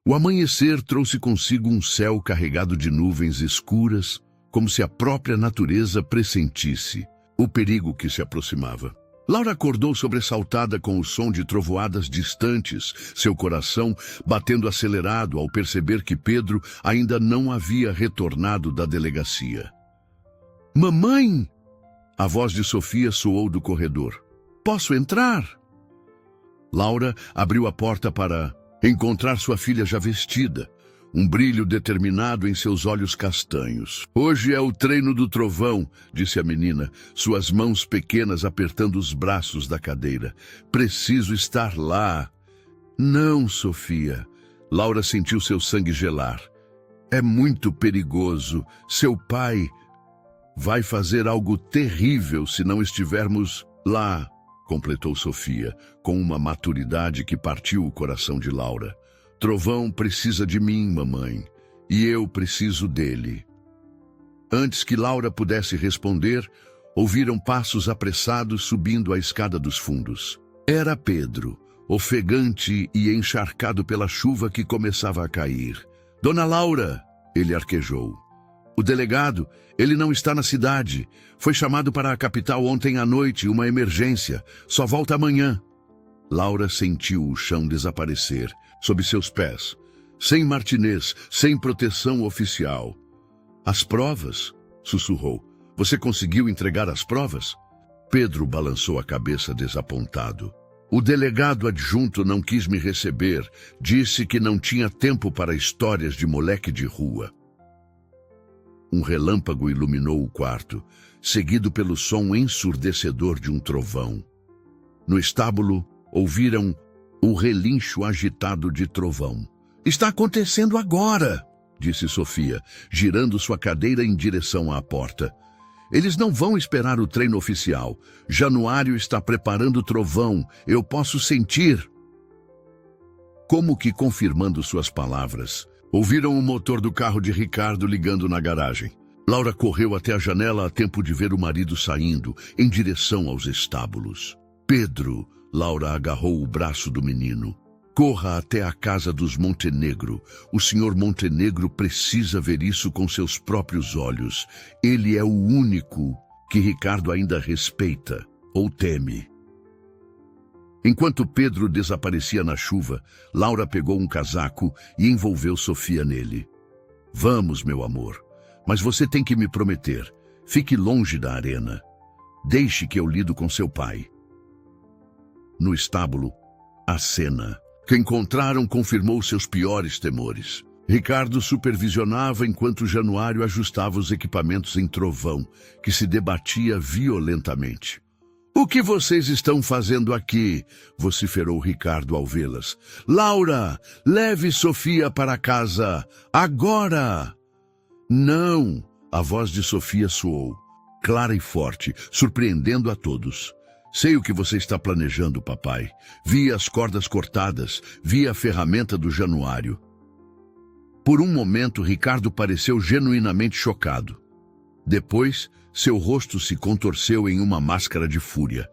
O amanhecer trouxe consigo um céu carregado de nuvens escuras, como se a própria natureza pressentisse o perigo que se aproximava. Laura acordou sobressaltada com o som de trovoadas distantes, seu coração batendo acelerado ao perceber que Pedro ainda não havia retornado da delegacia. Mamãe! A voz de Sofia soou do corredor. Posso entrar? Laura abriu a porta para encontrar sua filha já vestida, um brilho determinado em seus olhos castanhos. Hoje é o treino do trovão, disse a menina, suas mãos pequenas apertando os braços da cadeira. Preciso estar lá. Não, Sofia. Laura sentiu seu sangue gelar. É muito perigoso. Seu pai vai fazer algo terrível se não estivermos lá, completou Sofia, com uma maturidade que partiu o coração de Laura. Trovão precisa de mim, mamãe, e eu preciso dele. Antes que Laura pudesse responder, ouviram passos apressados subindo a escada dos fundos. Era Pedro, ofegante e encharcado pela chuva que começava a cair. Dona Laura, ele arquejou. O delegado, ele não está na cidade. Foi chamado para a capital ontem à noite, uma emergência. Só volta amanhã. Laura sentiu o chão desaparecer sob seus pés, sem Martinez, sem proteção oficial. As provas? Sussurrou. Você conseguiu entregar as provas? Pedro balançou a cabeça desapontado. O delegado adjunto não quis me receber. Disse que não tinha tempo para histórias de moleque de rua. Um relâmpago iluminou o quarto, seguido pelo som ensurdecedor de um trovão. No estábulo, ouviram o relincho agitado de trovão. Está acontecendo agora, disse Sofia, girando sua cadeira em direção à porta. Eles não vão esperar o treino oficial. Januário está preparando o trovão. Eu posso sentir. Como que confirmando suas palavras, ouviram o motor do carro de Ricardo ligando na garagem. Laura correu até a janela a tempo de ver o marido saindo, em direção aos estábulos. Pedro, Laura agarrou o braço do menino. Corra até a casa dos Montenegro. O senhor Montenegro precisa ver isso com seus próprios olhos. Ele é o único que Ricardo ainda respeita ou teme. Enquanto Pedro desaparecia na chuva, Laura pegou um casaco e envolveu Sofia nele. Vamos, meu amor, mas você tem que me prometer. Fique longe da arena. Deixe que eu lido com seu pai. No estábulo, a cena que encontraram confirmou seus piores temores. Ricardo supervisionava enquanto Januário ajustava os equipamentos em trovão, que se debatia violentamente. O que vocês estão fazendo aqui? Vociferou Ricardo ao vê-las. Laura, leve Sofia para casa, agora! Não! A voz de Sofia soou, clara e forte, surpreendendo a todos. Sei o que você está planejando, papai. Vi as cordas cortadas, vi a ferramenta do Januário. Por um momento, Ricardo pareceu genuinamente chocado. Depois, seu rosto se contorceu em uma máscara de fúria.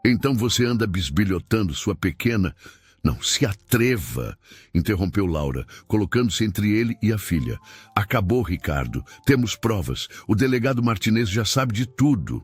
Então você anda bisbilhotando sua pequena... Não, se atreva, interrompeu Laura, colocando-se entre ele e a filha. Acabou, Ricardo. Temos provas. O delegado Martinez já sabe de tudo.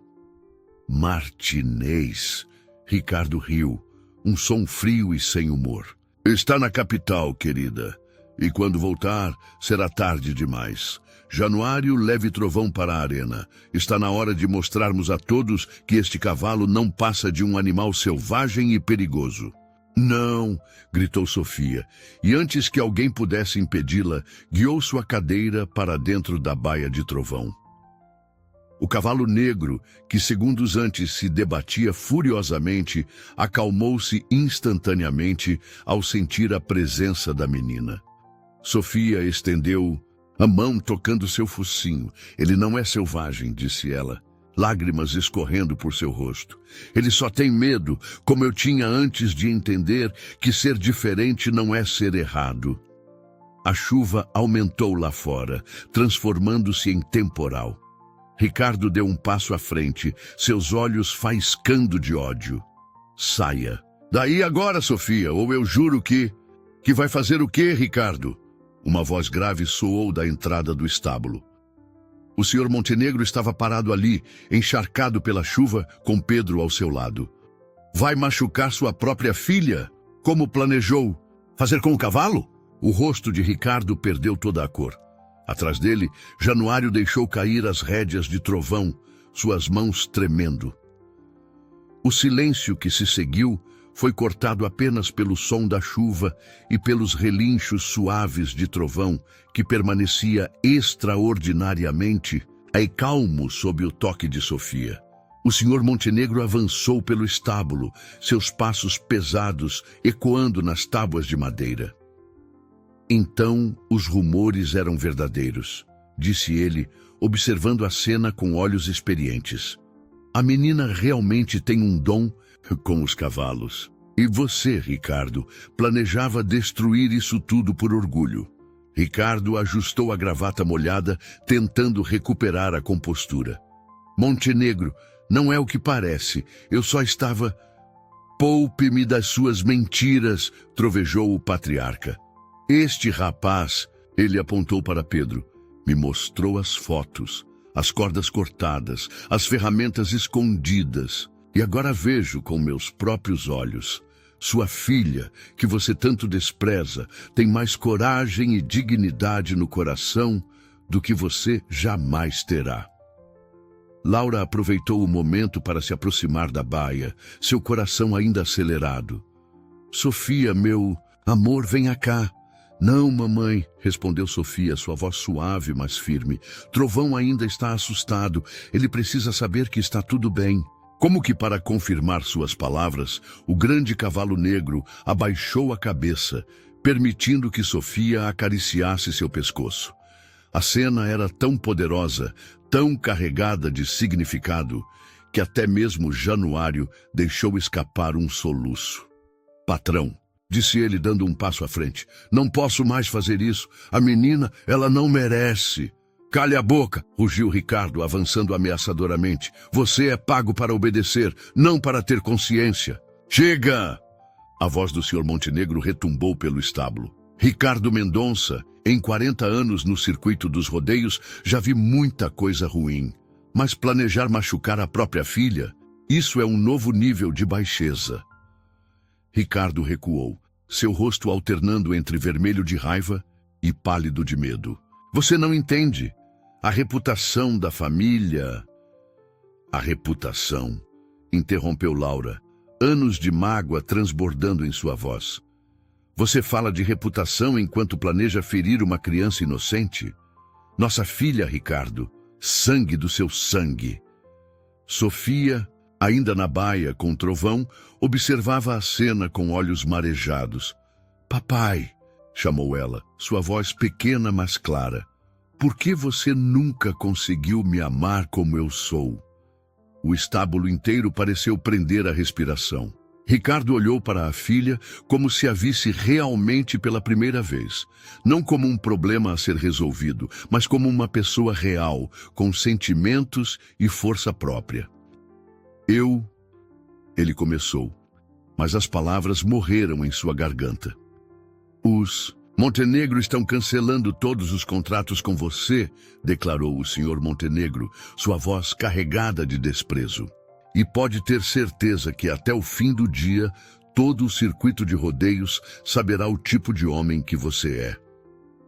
Martinez? Ricardo riu, um som frio e sem humor. Está na capital, querida. E quando voltar, será tarde demais. Januário, leve trovão para a arena. Está na hora de mostrarmos a todos que este cavalo não passa de um animal selvagem e perigoso. Não, gritou Sofia, e antes que alguém pudesse impedi-la, guiou sua cadeira para dentro da baia de trovão. O cavalo negro, que segundos antes se debatia furiosamente, acalmou-se instantaneamente ao sentir a presença da menina. Sofia estendeu a mão tocando seu focinho. Ele não é selvagem, disse ela, lágrimas escorrendo por seu rosto. Ele só tem medo, como eu tinha antes de entender que ser diferente não é ser errado. A chuva aumentou lá fora, transformando-se em temporal. Ricardo deu um passo à frente, seus olhos faiscando de ódio. Saia. Daí agora, Sofia, ou eu juro que... Que vai fazer o quê, Ricardo? Uma voz grave soou da entrada do estábulo. O senhor Montenegro estava parado ali, encharcado pela chuva, com Pedro ao seu lado. Vai machucar sua própria filha? Como planejou? Fazer com o cavalo? O rosto de Ricardo perdeu toda a cor. Atrás dele, Januário deixou cair as rédeas de Trovão, suas mãos tremendo. O silêncio que se seguiu foi cortado apenas pelo som da chuva e pelos relinchos suaves de Trovão, que permanecia extraordinariamente calmo sob o toque de Sofia. O Sr. Montenegro avançou pelo estábulo, seus passos pesados ecoando nas tábuas de madeira. Então os rumores eram verdadeiros, disse ele, observando a cena com olhos experientes. A menina realmente tem um dom com os cavalos. E você, Ricardo, planejava destruir isso tudo por orgulho. Ricardo ajustou a gravata molhada, tentando recuperar a compostura. Montenegro, não é o que parece. Eu só estava... Poupe-me das suas mentiras, trovejou o patriarca. Este rapaz, ele apontou para Pedro, me mostrou as fotos, as cordas cortadas, as ferramentas escondidas. E agora vejo com meus próprios olhos. Sua filha, que você tanto despreza, tem mais coragem e dignidade no coração do que você jamais terá. Laura aproveitou o momento para se aproximar da baia, seu coração ainda acelerado. Sofia, meu amor, venha cá. Não, mamãe, respondeu Sofia, sua voz suave, mas firme. Trovão ainda está assustado. Ele precisa saber que está tudo bem. Como que para confirmar suas palavras, o grande cavalo negro abaixou a cabeça, permitindo que Sofia acariciasse seu pescoço. A cena era tão poderosa, tão carregada de significado, que até mesmo Januário deixou escapar um soluço. Patrão, disse ele dando um passo à frente, não posso mais fazer isso. A menina, ela não merece. Cale a boca, rugiu Ricardo, avançando ameaçadoramente. Você é pago para obedecer, não para ter consciência. Chega! A voz do Sr. Montenegro retumbou pelo estábulo. Ricardo Mendonça, em 40 anos no circuito dos rodeios, já vi muita coisa ruim. Mas planejar machucar a própria filha, isso é um novo nível de baixeza. Ricardo recuou, seu rosto alternando entre vermelho de raiva e pálido de medo. Você não entende. A reputação da família... A reputação, interrompeu Laura, anos de mágoa transbordando em sua voz. Você fala de reputação enquanto planeja ferir uma criança inocente? Nossa filha, Ricardo, sangue do seu sangue. Sofia, ainda na baia com Trovão, observava a cena com olhos marejados. Papai, chamou ela, sua voz pequena mas clara. Por que você nunca conseguiu me amar como eu sou? O estábulo inteiro pareceu prender a respiração. Ricardo olhou para a filha como se a visse realmente pela primeira vez. Não como um problema a ser resolvido, mas como uma pessoa real, com sentimentos e força própria. Ele começou, mas as palavras morreram em sua garganta. Os Montenegro estão cancelando todos os contratos com você, declarou o Sr. Montenegro, sua voz carregada de desprezo. E pode ter certeza que até o fim do dia, todo o circuito de rodeios saberá o tipo de homem que você é.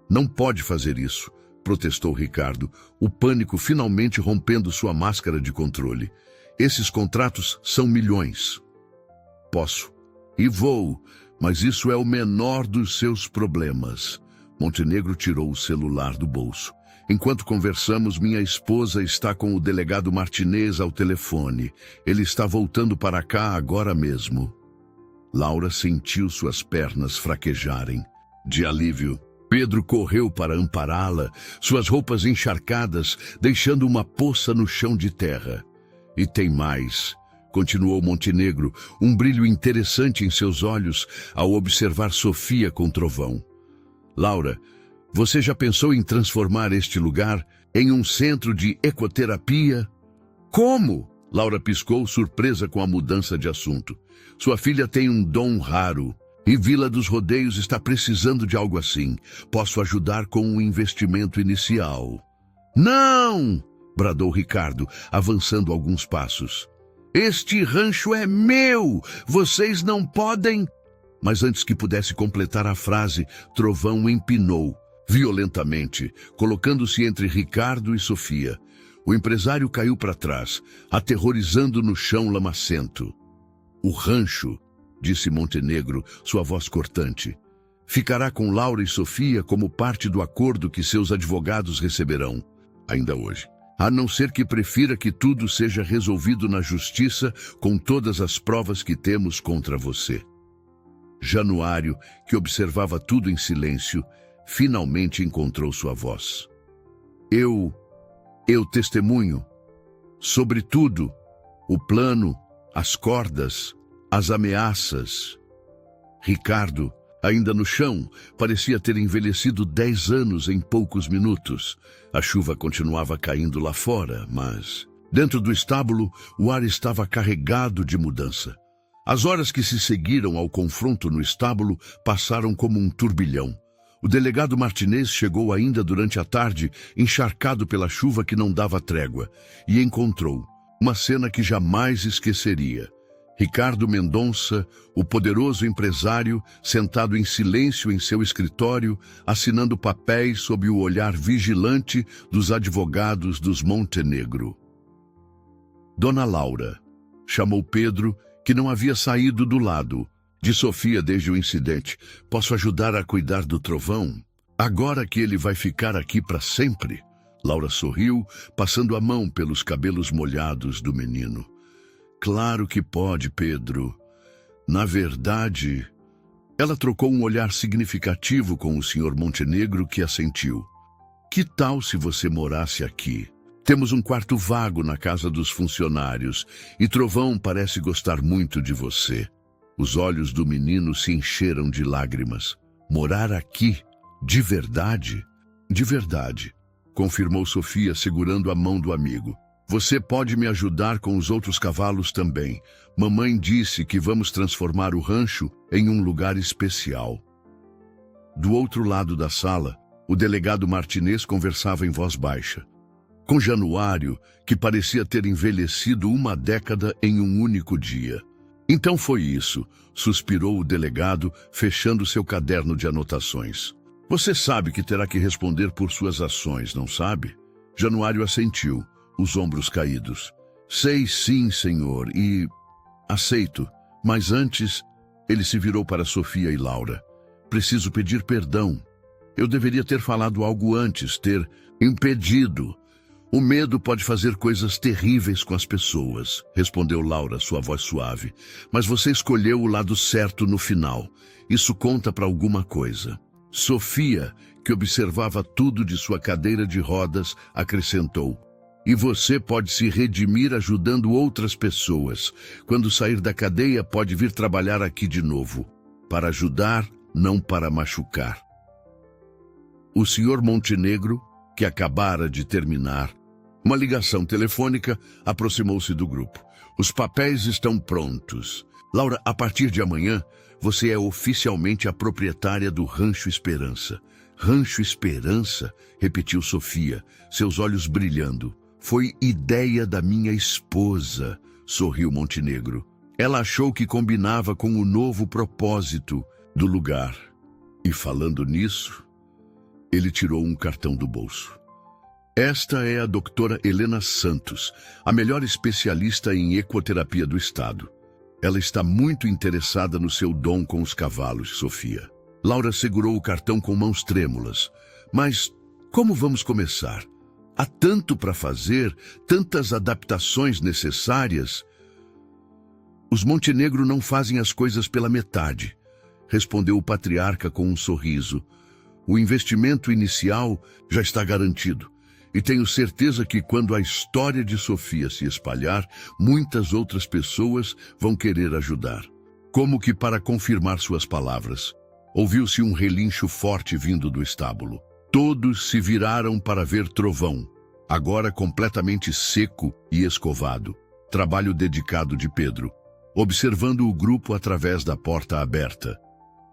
Não pode fazer isso, protestou Ricardo, o pânico finalmente rompendo sua máscara de controle. Esses contratos são milhões. Posso. E vou. Mas isso é o menor dos seus problemas. Montenegro tirou o celular do bolso. Enquanto conversamos, minha esposa está com o delegado Martinez ao telefone. Ele está voltando para cá agora mesmo. Laura sentiu suas pernas fraquejarem. De alívio, Pedro correu para ampará-la, suas roupas encharcadas, deixando uma poça no chão de terra. E tem mais... Continuou Montenegro, um brilho interessante em seus olhos ao observar Sofia com Trovão. Laura, você já pensou em transformar este lugar em um centro de ecoterapia? Como? Laura piscou, surpresa com a mudança de assunto. Sua filha tem um dom raro e Vila dos Rodeios está precisando de algo assim. Posso ajudar com um investimento inicial. Não! Bradou Ricardo, avançando alguns passos. Este rancho é meu! Vocês não podem... Mas antes que pudesse completar a frase, Trovão empinou, violentamente, colocando-se entre Ricardo e Sofia. O empresário caiu para trás, aterrorizando no chão lamacento. O rancho, disse Montenegro, sua voz cortante, ficará com Laura e Sofia como parte do acordo que seus advogados receberão, ainda hoje. A não ser que prefira que tudo seja resolvido na justiça com todas as provas que temos contra você. Januário, que observava tudo em silêncio, finalmente encontrou sua voz. Eu testemunho, sobretudo, o plano, as cordas, as ameaças. Ricardo, ainda no chão, parecia ter envelhecido 10 anos em poucos minutos. A chuva continuava caindo lá fora, mas... Dentro do estábulo, o ar estava carregado de mudança. As horas que se seguiram ao confronto no estábulo passaram como um turbilhão. O delegado Martinez chegou ainda durante a tarde, encharcado pela chuva que não dava trégua, e encontrou uma cena que jamais esqueceria. Ricardo Mendonça, o poderoso empresário, sentado em silêncio em seu escritório, assinando papéis sob o olhar vigilante dos advogados dos Montenegro. Dona Laura chamou Pedro, que não havia saído do lado de Sofia desde o incidente. Posso ajudar a cuidar do Trovão? Agora que ele vai ficar aqui para sempre? Laura sorriu, passando a mão pelos cabelos molhados do menino. Claro que pode, Pedro. Na verdade... Ela trocou um olhar significativo com o Sr. Montenegro, que assentiu. Que tal se você morasse aqui? Temos um quarto vago na casa dos funcionários e Trovão parece gostar muito de você. Os olhos do menino se encheram de lágrimas. Morar aqui? De verdade? De verdade, confirmou Sofia, segurando a mão do amigo. Você pode me ajudar com os outros cavalos também. Mamãe disse que vamos transformar o rancho em um lugar especial. Do outro lado da sala, o delegado Martinez conversava em voz baixa com Januário, que parecia ter envelhecido uma década em um único dia. Então foi isso, suspirou o delegado, fechando seu caderno de anotações. Você sabe que terá que responder por suas ações, não sabe? Januário assentiu, os ombros caídos. Sei sim, senhor, e... aceito. Mas antes, ele se virou para Sofia e Laura. Preciso pedir perdão. Eu deveria ter falado algo antes, ter impedido. O medo pode fazer coisas terríveis com as pessoas, respondeu Laura, sua voz suave. Mas você escolheu o lado certo no final. Isso conta para alguma coisa. Sofia, que observava tudo de sua cadeira de rodas, acrescentou. E você pode se redimir ajudando outras pessoas. Quando sair da cadeia, pode vir trabalhar aqui de novo. Para ajudar, não para machucar. O Sr. Montenegro, que acabara de terminar uma ligação telefônica, aproximou-se do grupo. Os papéis estão prontos. Laura, a partir de amanhã, você é oficialmente a proprietária do Rancho Esperança. Rancho Esperança? Repetiu Sofia, seus olhos brilhando. Foi ideia da minha esposa, sorriu Montenegro. Ela achou que combinava com o novo propósito do lugar. E falando nisso, ele tirou um cartão do bolso. Esta é a doutora Helena Santos, a melhor especialista em ecoterapia do estado. Ela está muito interessada no seu dom com os cavalos, Sofia. Laura segurou o cartão com mãos trêmulas. Mas como vamos começar? Há tanto para fazer, tantas adaptações necessárias. Os Montenegro não fazem as coisas pela metade, respondeu o patriarca com um sorriso. O investimento inicial já está garantido. E tenho certeza que quando a história de Sofia se espalhar, muitas outras pessoas vão querer ajudar. Como que para confirmar suas palavras, ouviu-se um relincho forte vindo do estábulo. Todos se viraram para ver Trovão, agora completamente seco e escovado. Trabalho dedicado de Pedro, observando o grupo através da porta aberta.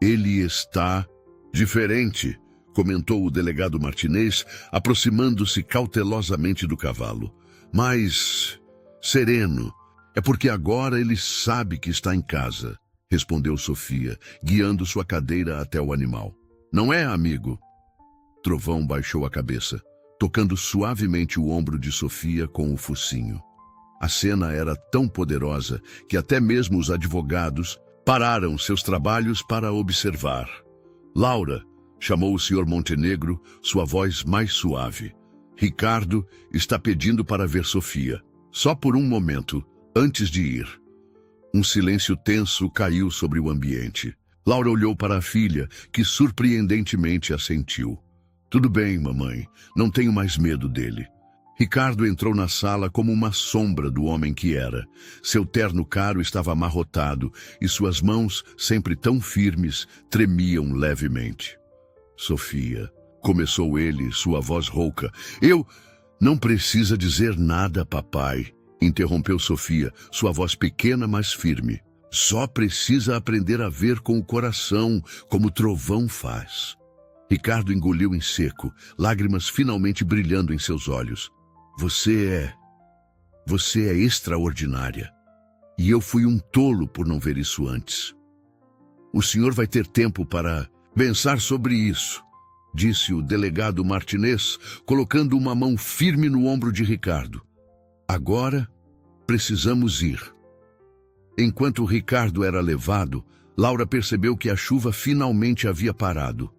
Ele está diferente, comentou o delegado Martinez, aproximando-se cautelosamente do cavalo. Mais sereno. É porque agora ele sabe que está em casa, respondeu Sofia, guiando sua cadeira até o animal. Não é, amigo? Trovão baixou a cabeça, tocando suavemente o ombro de Sofia com o focinho. A cena era tão poderosa que até mesmo os advogados pararam seus trabalhos para observar. Laura, chamou o Sr. Montenegro, sua voz mais suave. Ricardo está pedindo para ver Sofia. Só por um momento, antes de ir. Um silêncio tenso caiu sobre o ambiente. Laura olhou para a filha, que surpreendentemente assentiu. Tudo bem, mamãe. Não tenho mais medo dele. Ricardo entrou na sala como uma sombra do homem que era. Seu terno caro estava amarrotado e suas mãos, sempre tão firmes, tremiam levemente. Sofia, começou ele, sua voz rouca. Eu... Não precisa dizer nada, papai, interrompeu Sofia, sua voz pequena, mas firme. Só precisa aprender a ver com o coração, como Trovão faz. Ricardo engoliu em seco, lágrimas finalmente brilhando em seus olhos. Você é extraordinária. E eu fui um tolo por não ver isso antes. O senhor vai ter tempo para pensar sobre isso, disse o delegado Martinez, colocando uma mão firme no ombro de Ricardo. Agora, precisamos ir. Enquanto Ricardo era levado, Laura percebeu que a chuva finalmente havia parado.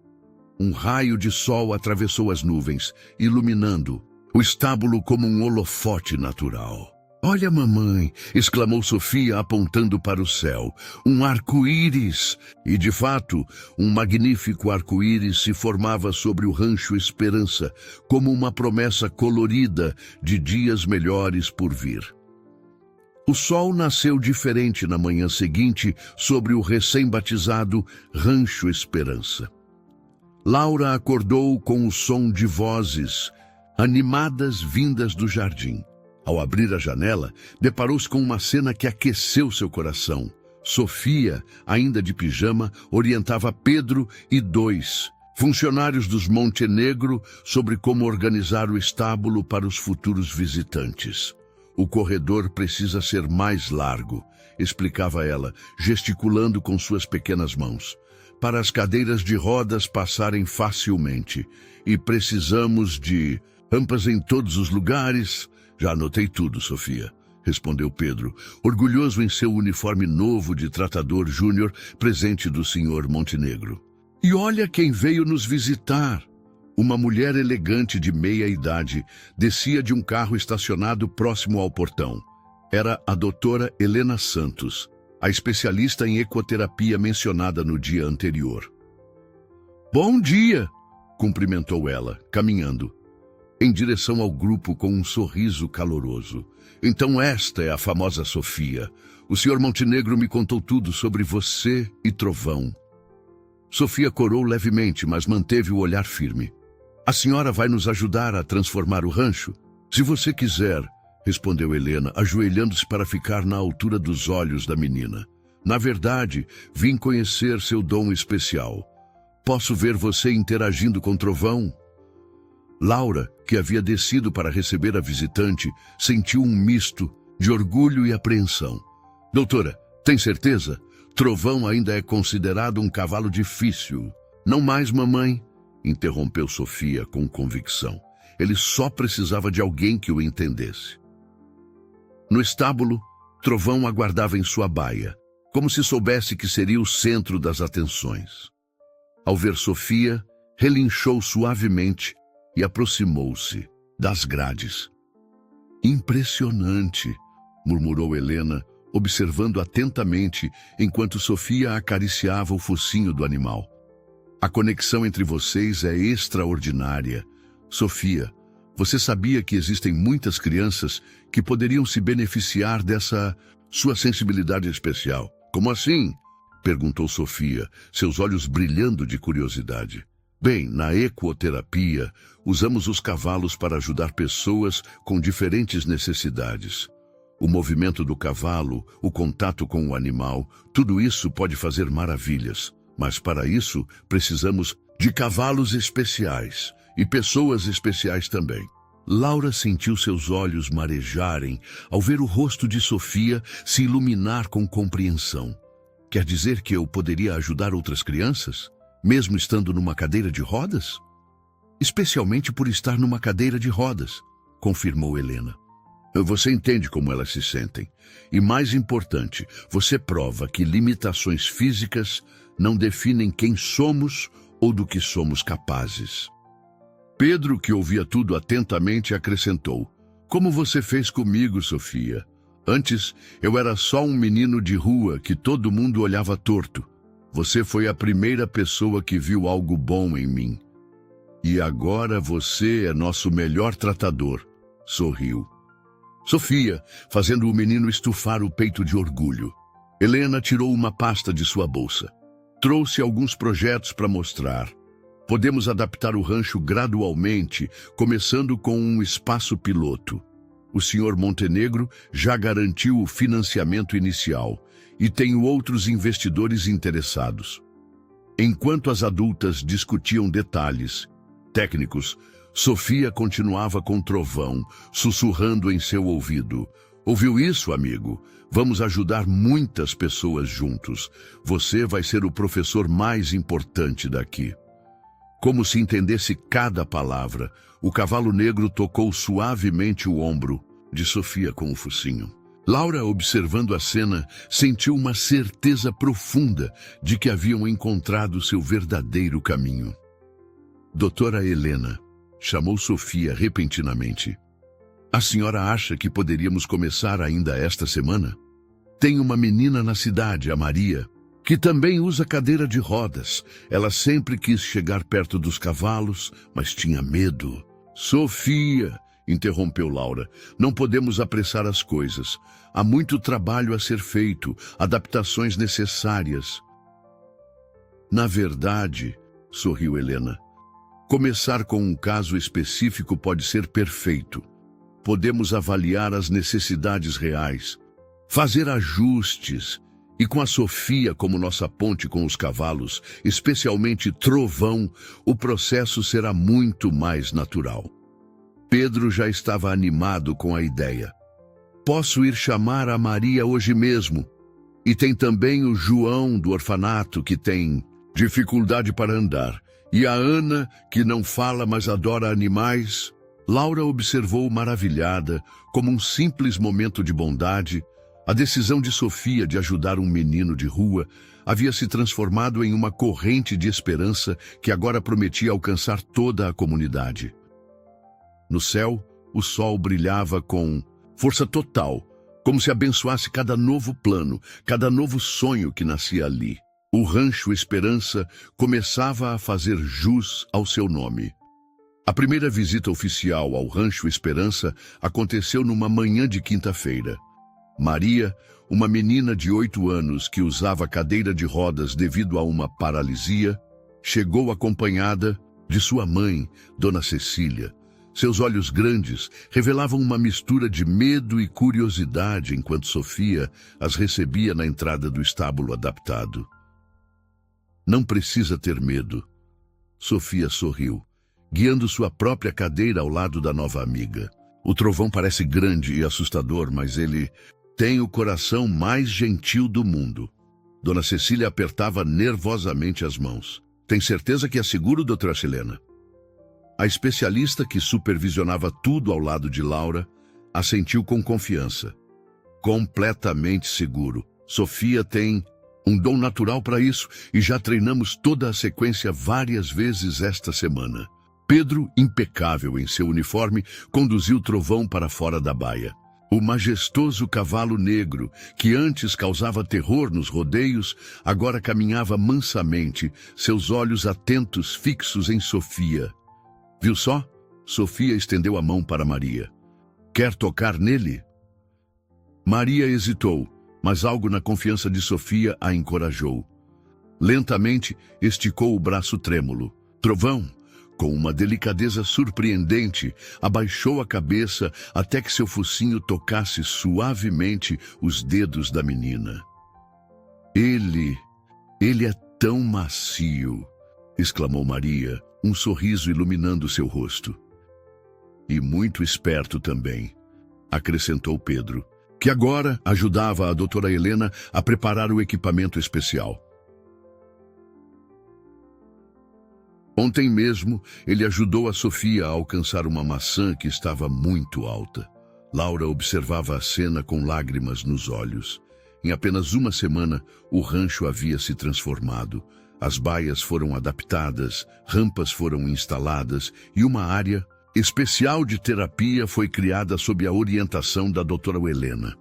Um raio de sol atravessou as nuvens, iluminando o estábulo como um holofote natural. Olha, mamãe, exclamou Sofia apontando para o céu. Um arco-íris! E, de fato, um magnífico arco-íris se formava sobre o rancho Esperança, como uma promessa colorida de dias melhores por vir. O sol nasceu diferente na manhã seguinte sobre o recém-batizado Rancho Esperança. Laura acordou com o som de vozes animadas vindas do jardim. Ao abrir a janela, deparou-se com uma cena que aqueceu seu coração. Sofia, ainda de pijama, orientava Pedro e dois funcionários dos Montenegro sobre como organizar o estábulo para os futuros visitantes. O corredor precisa ser mais largo, explicava ela, gesticulando com suas pequenas mãos, para as cadeiras de rodas passarem facilmente. E precisamos de rampas em todos os lugares. Já anotei tudo, Sofia, respondeu Pedro, orgulhoso em seu uniforme novo de tratador júnior, presente do Sr. Montenegro. E olha quem veio nos visitar. Uma mulher elegante de meia idade descia de um carro estacionado próximo ao portão. Era a doutora Helena Santos, a especialista em ecoterapia mencionada no dia anterior. Bom dia, cumprimentou ela, caminhando em direção ao grupo com um sorriso caloroso. Então esta é a famosa Sofia. O Sr. Montenegro me contou tudo sobre você e Trovão. Sofia corou levemente, mas manteve o olhar firme. A senhora vai nos ajudar a transformar o rancho? Se você quiser, respondeu Helena, ajoelhando-se para ficar na altura dos olhos da menina. Na verdade, vim conhecer seu dom especial. Posso ver você interagindo com Trovão? Laura, que havia descido para receber a visitante, sentiu um misto de orgulho e apreensão. Doutora, tem certeza? Trovão ainda é considerado um cavalo difícil. Não mais, mamãe, interrompeu Sofia com convicção. Ele só precisava de alguém que o entendesse. No estábulo, Trovão aguardava em sua baia, como se soubesse que seria o centro das atenções. Ao ver Sofia, relinchou suavemente e aproximou-se das grades. Impressionante, murmurou Helena, observando atentamente enquanto Sofia acariciava o focinho do animal. A conexão entre vocês é extraordinária. Sofia, você sabia que existem muitas crianças que poderiam se beneficiar dessa sua sensibilidade especial? Como assim? Perguntou Sofia, seus olhos brilhando de curiosidade. Bem, na ecoterapia, usamos os cavalos para ajudar pessoas com diferentes necessidades. O movimento do cavalo, o contato com o animal, tudo isso pode fazer maravilhas. Mas para isso, precisamos de cavalos especiais e pessoas especiais também. Laura sentiu seus olhos marejarem ao ver o rosto de Sofia se iluminar com compreensão. Quer dizer que eu poderia ajudar outras crianças, mesmo estando numa cadeira de rodas? Especialmente por estar numa cadeira de rodas, confirmou Helena. Você entende como elas se sentem. E mais importante, você prova que limitações físicas não definem quem somos ou do que somos capazes. Pedro, que ouvia tudo atentamente, acrescentou: como você fez comigo, Sofia. Antes, eu era só um menino de rua que todo mundo olhava torto. Você foi a primeira pessoa que viu algo bom em mim. E agora você é nosso melhor tratador, sorriu. Sofia, fazendo o menino estufar o peito de orgulho. Helena tirou uma pasta de sua bolsa. Trouxe alguns projetos para mostrar. Podemos adaptar o rancho gradualmente, começando com um espaço piloto. O Sr. Montenegro já garantiu o financiamento inicial e tenho outros investidores interessados. Enquanto as adultas discutiam detalhes técnicos, Sofia continuava com trovão, sussurrando em seu ouvido. Ouviu isso, amigo? Vamos ajudar muitas pessoas juntos. Você vai ser o professor mais importante daqui. Como se entendesse cada palavra, o cavalo negro tocou suavemente o ombro de Sofia com o focinho. Laura, observando a cena, sentiu uma certeza profunda de que haviam encontrado seu verdadeiro caminho. Doutora Helena, chamou Sofia repentinamente. A senhora acha que poderíamos começar ainda esta semana? Tem uma menina na cidade, a Maria, que também usa cadeira de rodas. Ela sempre quis chegar perto dos cavalos, mas tinha medo. Sofia, interrompeu Laura, não podemos apressar as coisas. Há muito trabalho a ser feito, adaptações necessárias. Na verdade, sorriu Helena, começar com um caso específico pode ser perfeito. Podemos avaliar as necessidades reais, fazer ajustes, e com a Sofia como nossa ponte com os cavalos, especialmente Trovão, o processo será muito mais natural. Pedro já estava animado com a ideia. Posso ir chamar a Maria hoje mesmo. E tem também o João do orfanato, que tem dificuldade para andar. E a Ana, que não fala, mas adora animais. Laura observou maravilhada, como um simples momento de bondade. A decisão de Sofia de ajudar um menino de rua havia se transformado em uma corrente de esperança que agora prometia alcançar toda a comunidade. No céu, o sol brilhava com força total, como se abençoasse cada novo plano, cada novo sonho que nascia ali. O Rancho Esperança começava a fazer jus ao seu nome. A primeira visita oficial ao Rancho Esperança aconteceu numa manhã de quinta-feira. Maria, uma menina de 8 anos que usava cadeira de rodas devido a uma paralisia, chegou acompanhada de sua mãe, Dona Cecília. Seus olhos grandes revelavam uma mistura de medo e curiosidade enquanto Sofia as recebia na entrada do estábulo adaptado. Não precisa ter medo. Sofia sorriu, guiando sua própria cadeira ao lado da nova amiga. O trovão parece grande e assustador, mas ele tem o coração mais gentil do mundo. Dona Cecília apertava nervosamente as mãos. Tem certeza que é seguro, doutora Helena? A especialista que supervisionava tudo ao lado de Laura assentiu com confiança. Completamente seguro. Sofia tem um dom natural para isso e já treinamos toda a sequência várias vezes esta semana. Pedro, impecável em seu uniforme, conduziu Trovão para fora da baia. O majestoso cavalo negro, que antes causava terror nos rodeios, agora caminhava mansamente, seus olhos atentos fixos em Sofia. Viu só? Sofia estendeu a mão para Maria. Quer tocar nele? Maria hesitou, mas algo na confiança de Sofia a encorajou. Lentamente, esticou o braço trêmulo. Trovão, com uma delicadeza surpreendente, abaixou a cabeça até que seu focinho tocasse suavemente os dedos da menina. Ele é tão macio, exclamou Maria, um sorriso iluminando seu rosto. E muito esperto também, acrescentou Pedro, que agora ajudava a doutora Helena a preparar o equipamento especial. Ontem mesmo, ele ajudou a Sofia a alcançar uma maçã que estava muito alta. Laura observava a cena com lágrimas nos olhos. Em apenas uma semana, o rancho havia se transformado. As baias foram adaptadas, rampas foram instaladas e uma área especial de terapia foi criada sob a orientação da doutora Helena.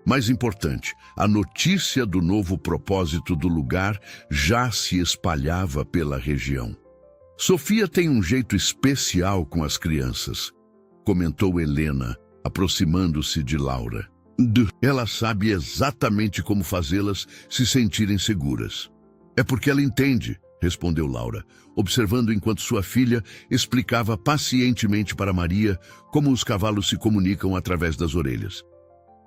Mais importante, a notícia do novo propósito do lugar já se espalhava pela região. Sofia tem um jeito especial com as crianças, comentou Helena, aproximando-se de Laura. Ela sabe exatamente como fazê-las se sentirem seguras. É porque ela entende, respondeu Laura, observando enquanto sua filha explicava pacientemente para Maria como os cavalos se comunicam através das orelhas.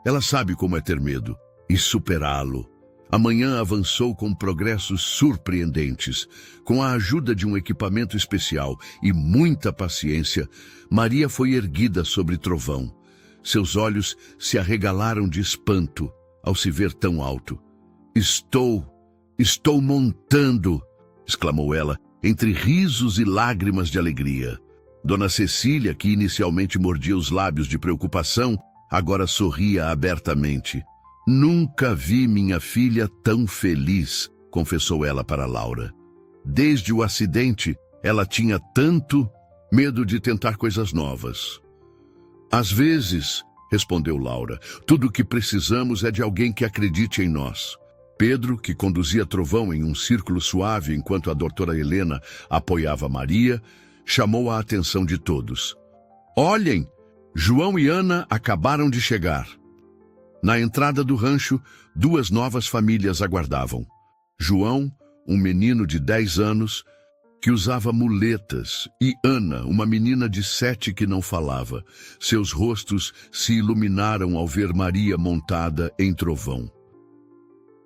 Ela sabe como é ter medo e superá-lo. Amanhã avançou com progressos surpreendentes. Com a ajuda de um equipamento especial e muita paciência, Maria foi erguida sobre Trovão. Seus olhos se arregalaram de espanto ao se ver tão alto. Estou montando!" exclamou ela, entre risos e lágrimas de alegria. Dona Cecília, que inicialmente mordia os lábios de preocupação, agora sorria abertamente. "Nunca vi minha filha tão feliz", confessou ela para Laura. Desde o acidente, ela tinha tanto medo de tentar coisas novas. "Às vezes", respondeu Laura, "tudo o que precisamos é de alguém que acredite em nós." Pedro, que conduzia Trovão em um círculo suave enquanto a doutora Helena apoiava Maria, chamou a atenção de todos. "Olhem, João e Ana acabaram de chegar." Na entrada do rancho, 2 novas famílias aguardavam. João, um menino de 10 anos, que usava muletas, e Ana, uma menina de 7 que não falava. Seus rostos se iluminaram ao ver Maria montada em Trovão.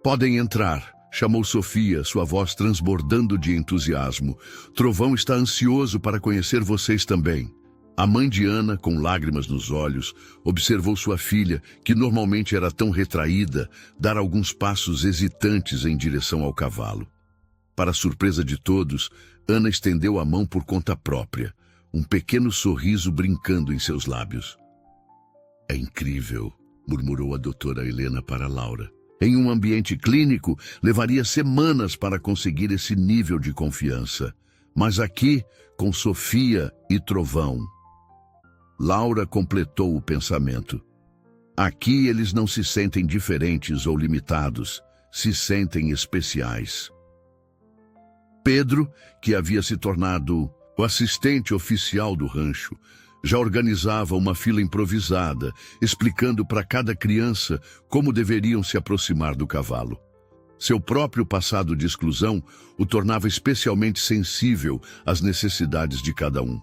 "Podem entrar", chamou Sofia, sua voz transbordando de entusiasmo. "Trovão está ansioso para conhecer vocês também." A mãe de Ana, com lágrimas nos olhos, observou sua filha, que normalmente era tão retraída, dar alguns passos hesitantes em direção ao cavalo. Para surpresa de todos, Ana estendeu a mão por conta própria, um pequeno sorriso brincando em seus lábios. "É incrível", murmurou a doutora Helena para Laura. Em um ambiente clínico, levaria semanas para conseguir esse nível de confiança. Mas aqui, com Sofia e Trovão. Laura completou o pensamento. Aqui eles não se sentem diferentes ou limitados, se sentem especiais. Pedro, que havia se tornado o assistente oficial do rancho, já organizava uma fila improvisada, explicando para cada criança como deveriam se aproximar do cavalo. Seu próprio passado de exclusão o tornava especialmente sensível às necessidades de cada um.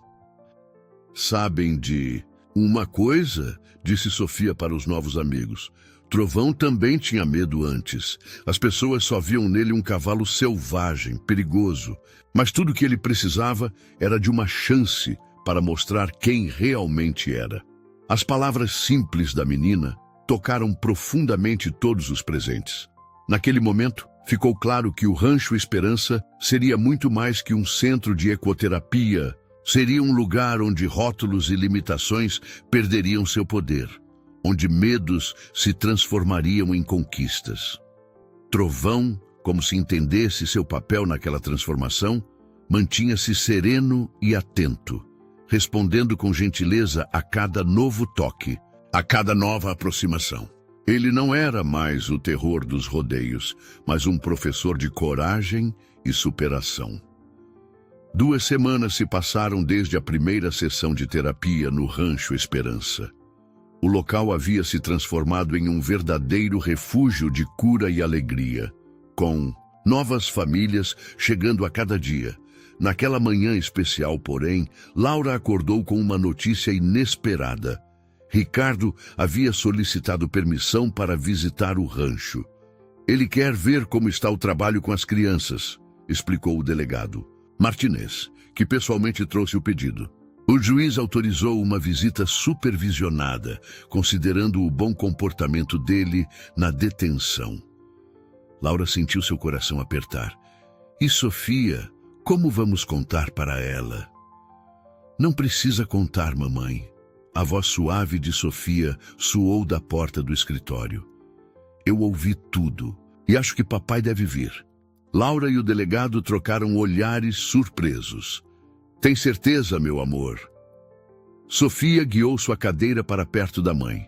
"Sabem de uma coisa?", disse Sofia para os novos amigos. "Trovão também tinha medo antes. As pessoas só viam nele um cavalo selvagem, perigoso. Mas tudo o que ele precisava era de uma chance para mostrar quem realmente era." As palavras simples da menina tocaram profundamente todos os presentes. Naquele momento, ficou claro que o Rancho Esperança seria muito mais que um centro de ecoterapia. Seria um lugar onde rótulos e limitações perderiam seu poder, onde medos se transformariam em conquistas. Trovão, como se entendesse seu papel naquela transformação, mantinha-se sereno e atento, respondendo com gentileza a cada novo toque, a cada nova aproximação. Ele não era mais o terror dos rodeios, mas um professor de coragem e superação. 2 semanas se passaram desde a primeira sessão de terapia no Rancho Esperança. O local havia se transformado em um verdadeiro refúgio de cura e alegria, com novas famílias chegando a cada dia. Naquela manhã especial, porém, Laura acordou com uma notícia inesperada. Ricardo havia solicitado permissão para visitar o rancho. "Ele quer ver como está o trabalho com as crianças", explicou o delegado Martinez, que pessoalmente trouxe o pedido. O juiz autorizou uma visita supervisionada, considerando o bom comportamento dele na detenção. Laura sentiu seu coração apertar. E Sofia, como vamos contar para ela? Não precisa contar, mamãe. A voz suave de Sofia soou da porta do escritório. Eu ouvi tudo e acho que papai deve vir. Laura e o delegado trocaram olhares surpresos. Tem certeza, meu amor? Sofia guiou sua cadeira para perto da mãe.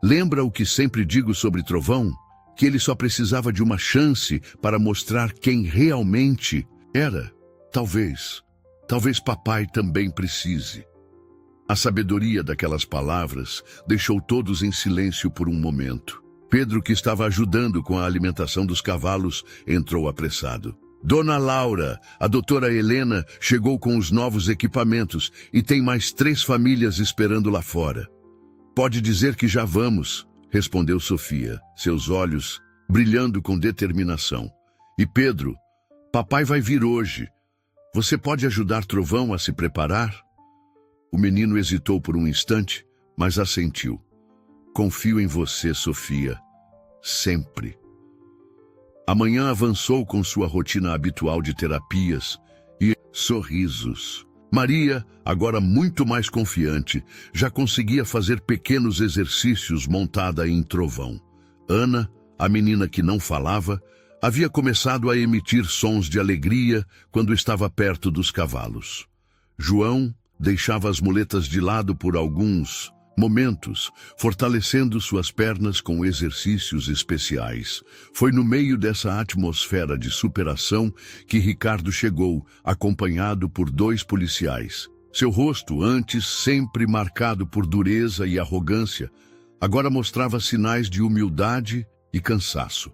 Lembra o que sempre digo sobre Trovão? Que ele só precisava de uma chance para mostrar quem realmente era? Talvez papai também precise. A sabedoria daquelas palavras deixou todos em silêncio por um momento. Pedro, que estava ajudando com a alimentação dos cavalos, entrou apressado. Dona Laura, a doutora Helena chegou com os novos equipamentos e tem mais 3 famílias esperando lá fora. Pode dizer que já vamos, respondeu Sofia, seus olhos brilhando com determinação. E Pedro, papai vai vir hoje. Você pode ajudar Trovão a se preparar? O menino hesitou por um instante, mas assentiu. Confio em você, Sofia. Sempre. A manhã avançou com sua rotina habitual de terapias e sorrisos. Maria, agora muito mais confiante, já conseguia fazer pequenos exercícios montada em Trovão. Ana, a menina que não falava, havia começado a emitir sons de alegria quando estava perto dos cavalos. João deixava as muletas de lado por alguns momentos, fortalecendo suas pernas com exercícios especiais. Foi no meio dessa atmosfera de superação que Ricardo chegou, acompanhado por 2 policiais. Seu rosto, antes sempre marcado por dureza e arrogância, agora mostrava sinais de humildade e cansaço.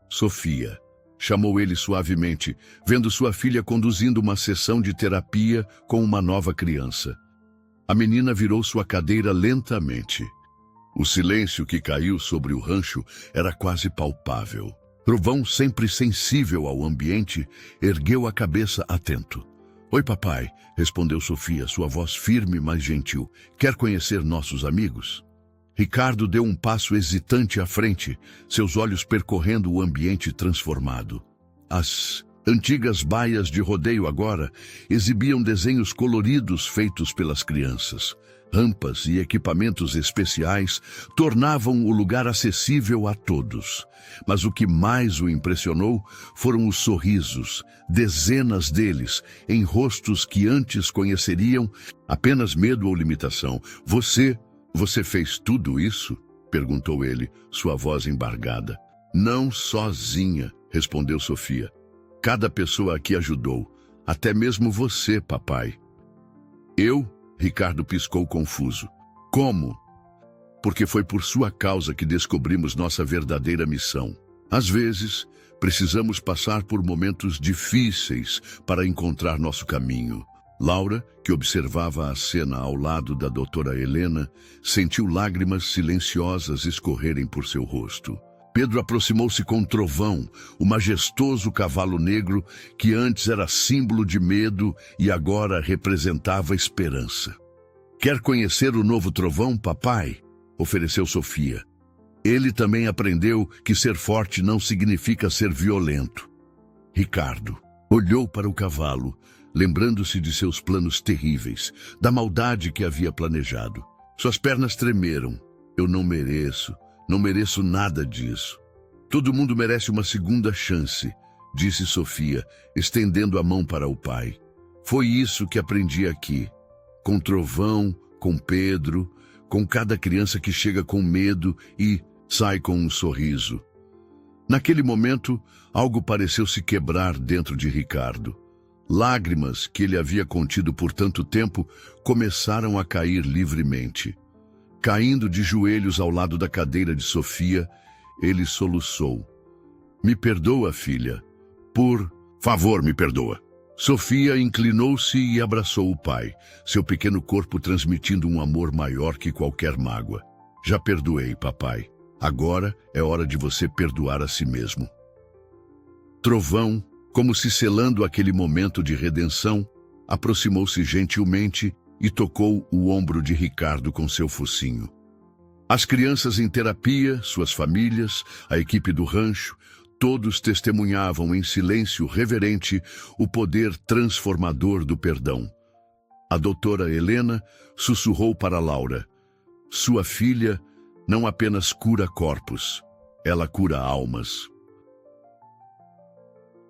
Sofia, chamou ele suavemente, vendo sua filha conduzindo uma sessão de terapia com uma nova criança. A menina virou sua cadeira lentamente. O silêncio que caiu sobre o rancho era quase palpável. Trovão, sempre sensível ao ambiente, ergueu a cabeça atento. Oi, papai, respondeu Sofia, sua voz firme, mas gentil. Quer conhecer nossos amigos? Ricardo deu um passo hesitante à frente, seus olhos percorrendo o ambiente transformado. As antigas baias de rodeio agora exibiam desenhos coloridos feitos pelas crianças. Rampas e equipamentos especiais tornavam o lugar acessível a todos. Mas o que mais o impressionou foram os sorrisos, dezenas deles, em rostos que antes conheceriam apenas medo ou limitação. Você fez tudo isso? Perguntou ele, sua voz embargada. Não sozinha, respondeu Sofia. Cada pessoa aqui ajudou, até mesmo você, papai. Eu? Ricardo piscou confuso. Como? Porque foi por sua causa que descobrimos nossa verdadeira missão. Às vezes, precisamos passar por momentos difíceis para encontrar nosso caminho. Laura, que observava a cena ao lado da doutora Helena, sentiu lágrimas silenciosas escorrerem por seu rosto. Pedro aproximou-se com Trovão, o majestoso cavalo negro que antes era símbolo de medo e agora representava esperança. Quer conhecer o novo Trovão, papai? Ofereceu Sofia. Ele também aprendeu que ser forte não significa ser violento. Ricardo olhou para o cavalo, lembrando-se de seus planos terríveis, da maldade que havia planejado. Suas pernas tremeram. Eu não mereço nada disso. Todo mundo merece uma segunda chance, disse Sofia, estendendo a mão para o pai. Foi isso que aprendi aqui. Com Trovão, com Pedro, com cada criança que chega com medo e sai com um sorriso. Naquele momento, algo pareceu se quebrar dentro de Ricardo. Lágrimas que ele havia contido por tanto tempo começaram a cair livremente. Caindo de joelhos ao lado da cadeira de Sofia, ele soluçou. Me perdoa, filha. Por favor, me perdoa. Sofia inclinou-se e abraçou o pai, seu pequeno corpo transmitindo um amor maior que qualquer mágoa. Já perdoei, papai. Agora é hora de você perdoar a si mesmo. Trovão, como se selando aquele momento de redenção, aproximou-se gentilmente e tocou o ombro de Ricardo com seu focinho. As crianças em terapia, suas famílias, a equipe do rancho, todos testemunhavam em silêncio reverente o poder transformador do perdão. A doutora Helena sussurrou para Laura: sua filha não apenas cura corpos, ela cura almas.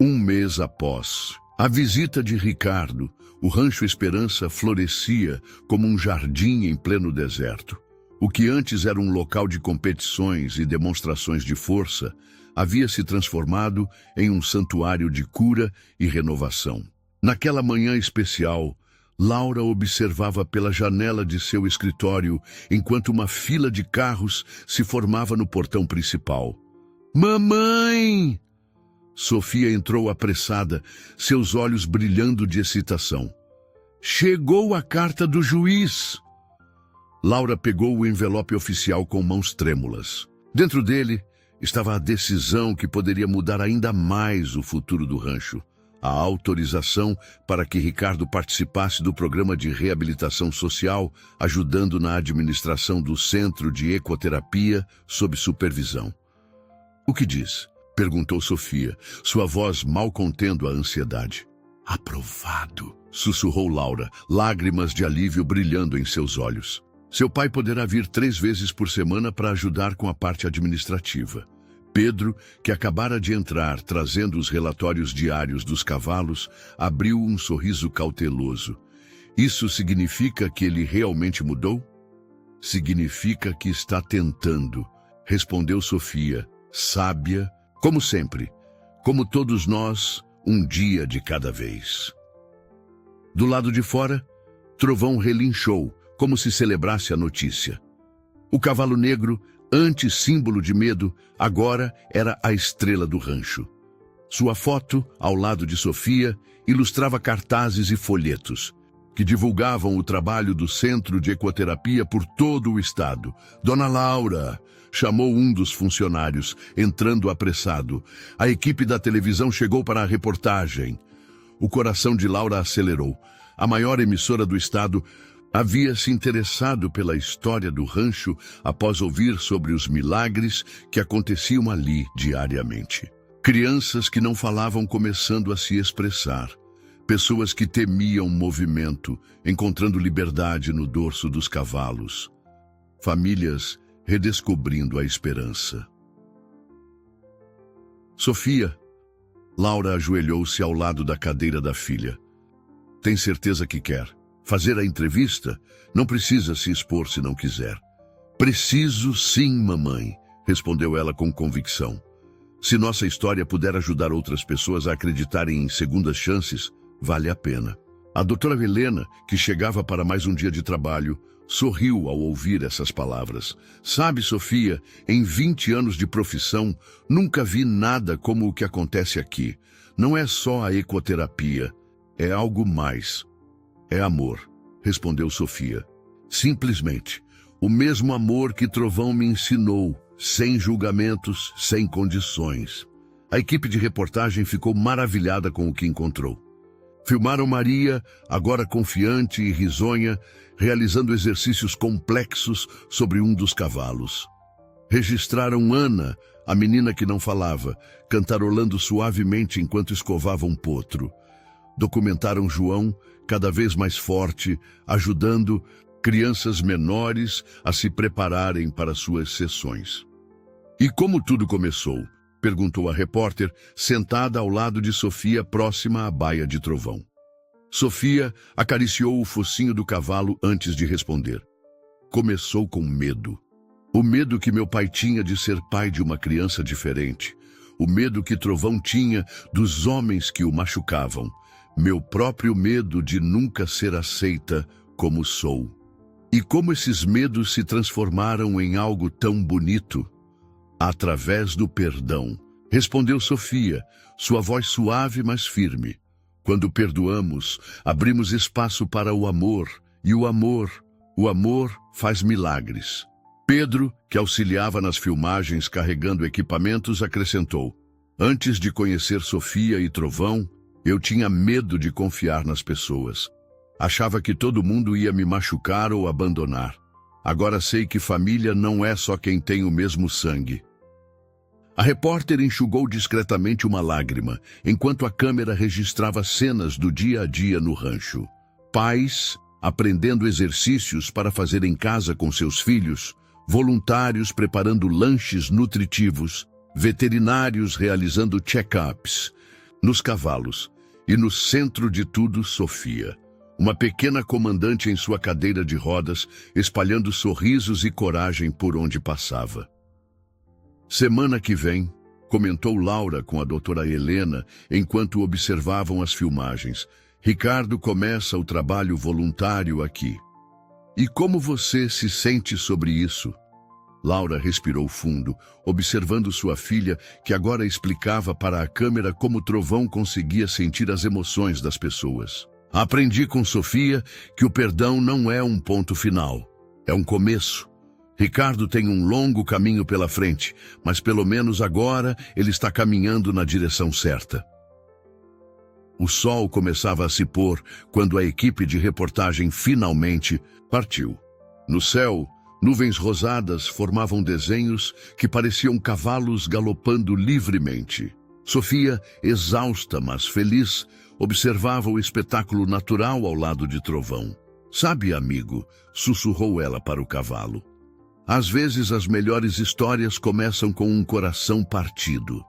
Um mês após a visita de Ricardo, o Rancho Esperança florescia como um jardim em pleno deserto. O que antes era um local de competições e demonstrações de força, havia se transformado em um santuário de cura e renovação. Naquela manhã especial, Laura observava pela janela de seu escritório enquanto uma fila de carros se formava no portão principal. Mamãe! Sofia entrou apressada, seus olhos brilhando de excitação. Chegou a carta do juiz! Laura pegou o envelope oficial com mãos trêmulas. Dentro dele estava a decisão que poderia mudar ainda mais o futuro do rancho. A autorização para que Ricardo participasse do programa de reabilitação social, ajudando na administração do centro de ecoterapia sob supervisão. O que diz? Perguntou Sofia, sua voz mal contendo a ansiedade. Aprovado, sussurrou Laura, lágrimas de alívio brilhando em seus olhos. Seu pai poderá vir 3 vezes por semana para ajudar com a parte administrativa. Pedro, que acabara de entrar trazendo os relatórios diários dos cavalos, abriu um sorriso cauteloso. Isso significa que ele realmente mudou? Significa que está tentando, respondeu Sofia, sábia, como sempre, como todos nós, um dia de cada vez. Do lado de fora, Trovão relinchou, como se celebrasse a notícia. O cavalo negro, antes símbolo de medo, agora era a estrela do rancho. Sua foto, ao lado de Sofia, ilustrava cartazes e folhetos, que divulgavam o trabalho do Centro de Ecoterapia por todo o estado. Dona Laura, chamou um dos funcionários, entrando apressado. A equipe da televisão chegou para a reportagem. O coração de Laura acelerou. A maior emissora do estado havia se interessado pela história do rancho após ouvir sobre os milagres que aconteciam ali diariamente. Crianças que não falavam começando a se expressar. Pessoas que temiam movimento, encontrando liberdade no dorso dos cavalos. Famílias redescobrindo a esperança. Sofia, Laura ajoelhou-se ao lado da cadeira da filha. Tem certeza que quer? Fazer a entrevista? Não precisa se expor se não quiser. Preciso sim, mamãe, respondeu ela com convicção. Se nossa história puder ajudar outras pessoas a acreditarem em segundas chances, vale a pena. A doutora Helena, que chegava para mais um dia de trabalho, sorriu ao ouvir essas palavras. Sabe, Sofia, em 20 anos de profissão, nunca vi nada como o que acontece aqui. Não é só a ecoterapia, é algo mais. É amor, respondeu Sofia. Simplesmente, o mesmo amor que Trovão me ensinou, sem julgamentos, sem condições. A equipe de reportagem ficou maravilhada com o que encontrou. Filmaram Maria, agora confiante e risonha, realizando exercícios complexos sobre um dos cavalos. Registraram Ana, a menina que não falava, cantarolando suavemente enquanto escovava um potro. Documentaram João, cada vez mais forte, ajudando crianças menores a se prepararem para suas sessões. E como tudo começou? Perguntou a repórter, sentada ao lado de Sofia, próxima à baia de Trovão. Sofia acariciou o focinho do cavalo antes de responder. Começou com medo. O medo que meu pai tinha de ser pai de uma criança diferente. O medo que Trovão tinha dos homens que o machucavam. Meu próprio medo de nunca ser aceita como sou. E como esses medos se transformaram em algo tão bonito? Através do perdão, respondeu Sofia, sua voz suave mas firme. Quando perdoamos, abrimos espaço para o amor, e o amor faz milagres. Pedro, que auxiliava nas filmagens carregando equipamentos, acrescentou: antes de conhecer Sofia e Trovão, eu tinha medo de confiar nas pessoas. Achava que todo mundo ia me machucar ou abandonar. Agora sei que família não é só quem tem o mesmo sangue. A repórter enxugou discretamente uma lágrima, enquanto a câmera registrava cenas do dia a dia no rancho. Pais aprendendo exercícios para fazer em casa com seus filhos, voluntários preparando lanches nutritivos, veterinários realizando check-ups. Nos cavalos, e no centro de tudo, Sofia, uma pequena comandante em sua cadeira de rodas, espalhando sorrisos e coragem por onde passava. Semana que vem, comentou Laura com a doutora Helena enquanto observavam as filmagens, Ricardo começa o trabalho voluntário aqui. E como você se sente sobre isso? Laura respirou fundo, observando sua filha, que agora explicava para a câmera como Trovão conseguia sentir as emoções das pessoas. Aprendi com Sofia que o perdão não é um ponto final, é um começo. Ricardo tem um longo caminho pela frente, mas pelo menos agora ele está caminhando na direção certa. O sol começava a se pôr quando a equipe de reportagem finalmente partiu. No céu, nuvens rosadas formavam desenhos que pareciam cavalos galopando livremente. Sofia, exausta, mas feliz, observava o espetáculo natural ao lado de Trovão. Sabe, amigo, sussurrou ela para o cavalo. Às vezes as melhores histórias começam com um coração partido.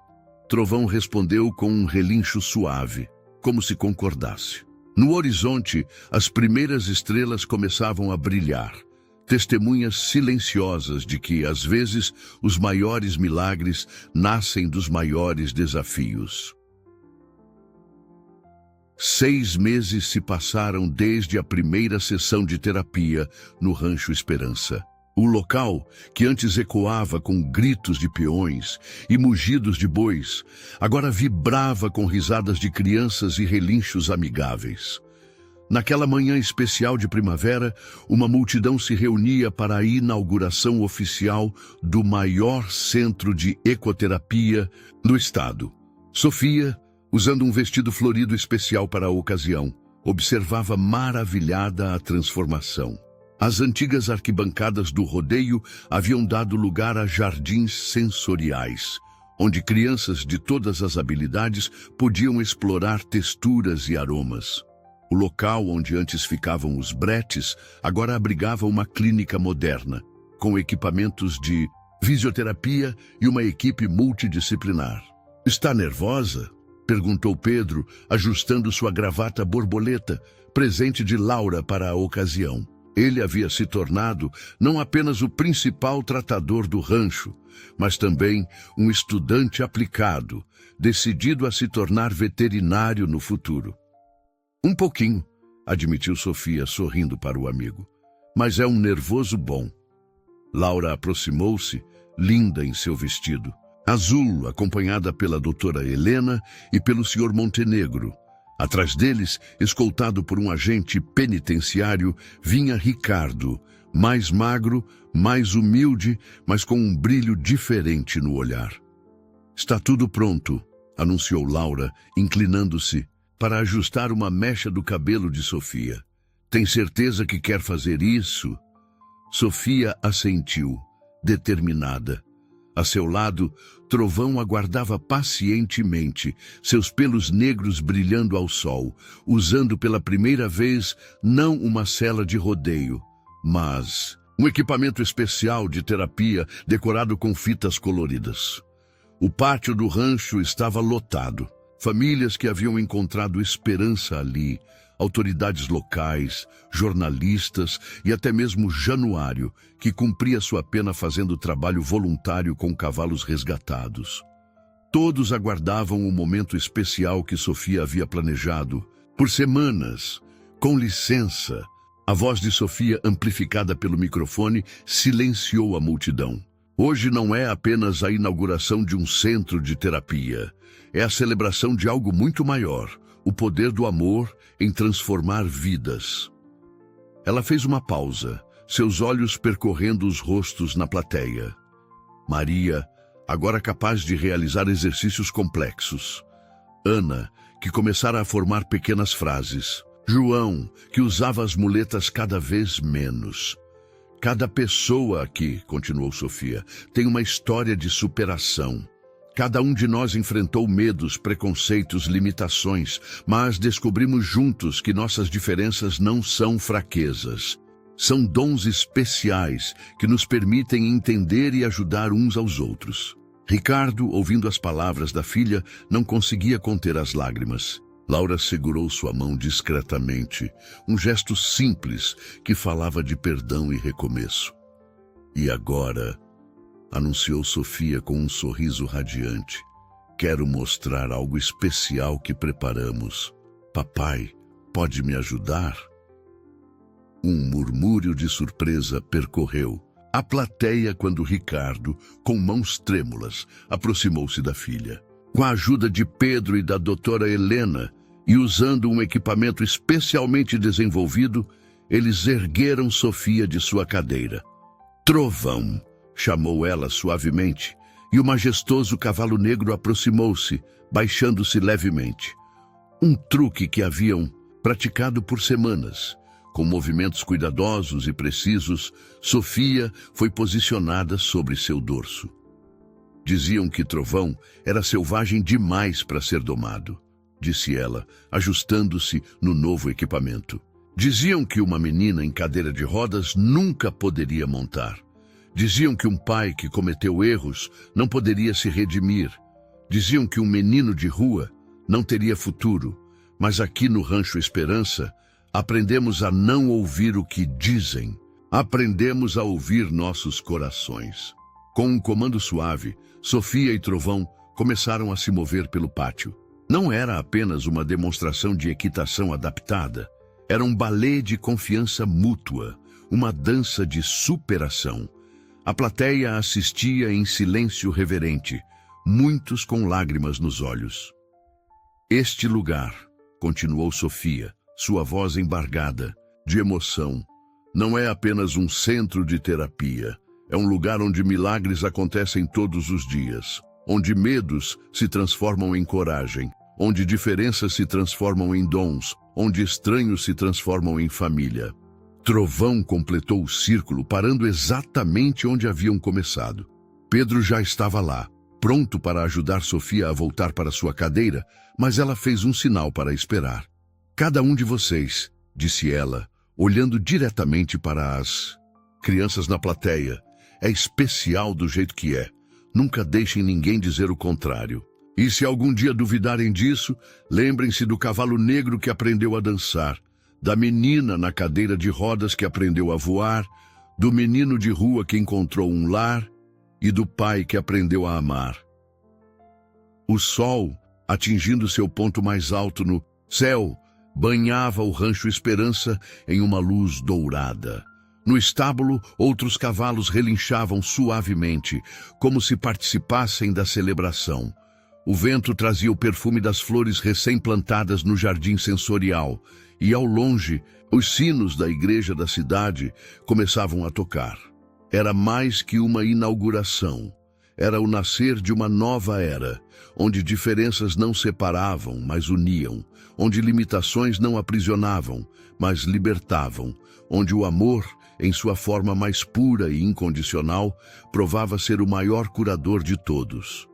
Trovão respondeu com um relincho suave, como se concordasse. No horizonte, as primeiras estrelas começavam a brilhar, testemunhas silenciosas de que, às vezes, os maiores milagres nascem dos maiores desafios. 6 meses se passaram desde a primeira sessão de terapia no Rancho Esperança. O local, que antes ecoava com gritos de peões e mugidos de bois, agora vibrava com risadas de crianças e relinchos amigáveis. Naquela manhã especial de primavera, uma multidão se reunia para a inauguração oficial do maior centro de ecoterapia do estado. Sofia, usando um vestido florido especial para a ocasião, observava maravilhada a transformação. As antigas arquibancadas do rodeio haviam dado lugar a jardins sensoriais, onde crianças de todas as habilidades podiam explorar texturas e aromas. O local onde antes ficavam os bretes agora abrigava uma clínica moderna, com equipamentos de fisioterapia e uma equipe multidisciplinar. "Está nervosa?" perguntou Pedro, ajustando sua gravata borboleta, presente de Laura para a ocasião. Ele havia se tornado não apenas o principal tratador do rancho, mas também um estudante aplicado, decidido a se tornar veterinário no futuro. "Um pouquinho", admitiu Sofia, sorrindo para o amigo. "Mas é um nervoso bom." Laura aproximou-se, linda em seu vestido azul, acompanhada pela doutora Helena e pelo Sr. Montenegro. Atrás deles, escoltado por um agente penitenciário, vinha Ricardo, mais magro, mais humilde, mas com um brilho diferente no olhar. "Está tudo pronto", anunciou Laura, inclinando-se para ajustar uma mecha do cabelo de Sofia. "Tem certeza que quer fazer isso?" Sofia assentiu, determinada. A seu lado, Trovão aguardava pacientemente, seus pelos negros brilhando ao sol, usando pela primeira vez não uma sela de rodeio, mas um equipamento especial de terapia decorado com fitas coloridas. O pátio do rancho estava lotado. Famílias que haviam encontrado esperança ali, autoridades locais, jornalistas e até mesmo Januário, que cumpria sua pena fazendo trabalho voluntário com cavalos resgatados. Todos aguardavam o momento especial que Sofia havia planejado. Por semanas, com licença, a voz de Sofia, amplificada pelo microfone, silenciou a multidão. Hoje não é apenas a inauguração de um centro de terapia. É a celebração de algo muito maior, o poder do amor em transformar vidas. Ela fez uma pausa, seus olhos percorrendo os rostos na plateia. Maria, agora capaz de realizar exercícios complexos. Ana, que começara a formar pequenas frases. João, que usava as muletas cada vez menos. Cada pessoa aqui, continuou Sofia, tem uma história de superação. Cada um de nós enfrentou medos, preconceitos, limitações, mas descobrimos juntos que nossas diferenças não são fraquezas. São dons especiais que nos permitem entender e ajudar uns aos outros. Ricardo, ouvindo as palavras da filha, não conseguia conter as lágrimas. Laura segurou sua mão discretamente, um gesto simples que falava de perdão e recomeço. E agora, anunciou Sofia com um sorriso radiante, quero mostrar algo especial que preparamos. Papai, pode me ajudar? Um murmúrio de surpresa percorreu a plateia quando Ricardo, com mãos trêmulas, aproximou-se da filha. Com a ajuda de Pedro e da doutora Helena, e usando um equipamento especialmente desenvolvido, eles ergueram Sofia de sua cadeira. Trovão, chamou ela suavemente, e o majestoso cavalo negro aproximou-se, baixando-se levemente. Um truque que haviam praticado por semanas. Com movimentos cuidadosos e precisos, Sofia foi posicionada sobre seu dorso. Diziam que Trovão era selvagem demais para ser domado, disse ela, ajustando-se no novo equipamento. Diziam que uma menina em cadeira de rodas nunca poderia montar. Diziam que um pai que cometeu erros não poderia se redimir. Diziam que um menino de rua não teria futuro. Mas aqui no Rancho Esperança, aprendemos a não ouvir o que dizem. Aprendemos a ouvir nossos corações. Com um comando suave, Sofia e Trovão começaram a se mover pelo pátio. Não era apenas uma demonstração de equitação adaptada. Era um balé de confiança mútua, uma dança de superação. A plateia assistia em silêncio reverente, muitos com lágrimas nos olhos. Este lugar, continuou Sofia, sua voz embargada, de emoção, não é apenas um centro de terapia. É um lugar onde milagres acontecem todos os dias, onde medos se transformam em coragem, onde diferenças se transformam em dons, onde estranhos se transformam em família. Trovão completou o círculo, parando exatamente onde haviam começado. Pedro já estava lá, pronto para ajudar Sofia a voltar para sua cadeira, mas ela fez um sinal para esperar. Cada um de vocês, disse ela, olhando diretamente para as crianças na plateia, é especial do jeito que é. Nunca deixem ninguém dizer o contrário. E se algum dia duvidarem disso, lembrem-se do cavalo negro que aprendeu a dançar, da menina na cadeira de rodas que aprendeu a voar, do menino de rua que encontrou um lar e do pai que aprendeu a amar. O sol, atingindo seu ponto mais alto no céu, banhava o Rancho Esperança em uma luz dourada. No estábulo, outros cavalos relinchavam suavemente, como se participassem da celebração. O vento trazia o perfume das flores recém-plantadas no jardim sensorial, e ao longe, os sinos da igreja da cidade começavam a tocar. Era mais que uma inauguração. Era o nascer de uma nova era, onde diferenças não separavam, mas uniam, onde limitações não aprisionavam, mas libertavam, onde o amor, em sua forma mais pura e incondicional, provava ser o maior curador de todos.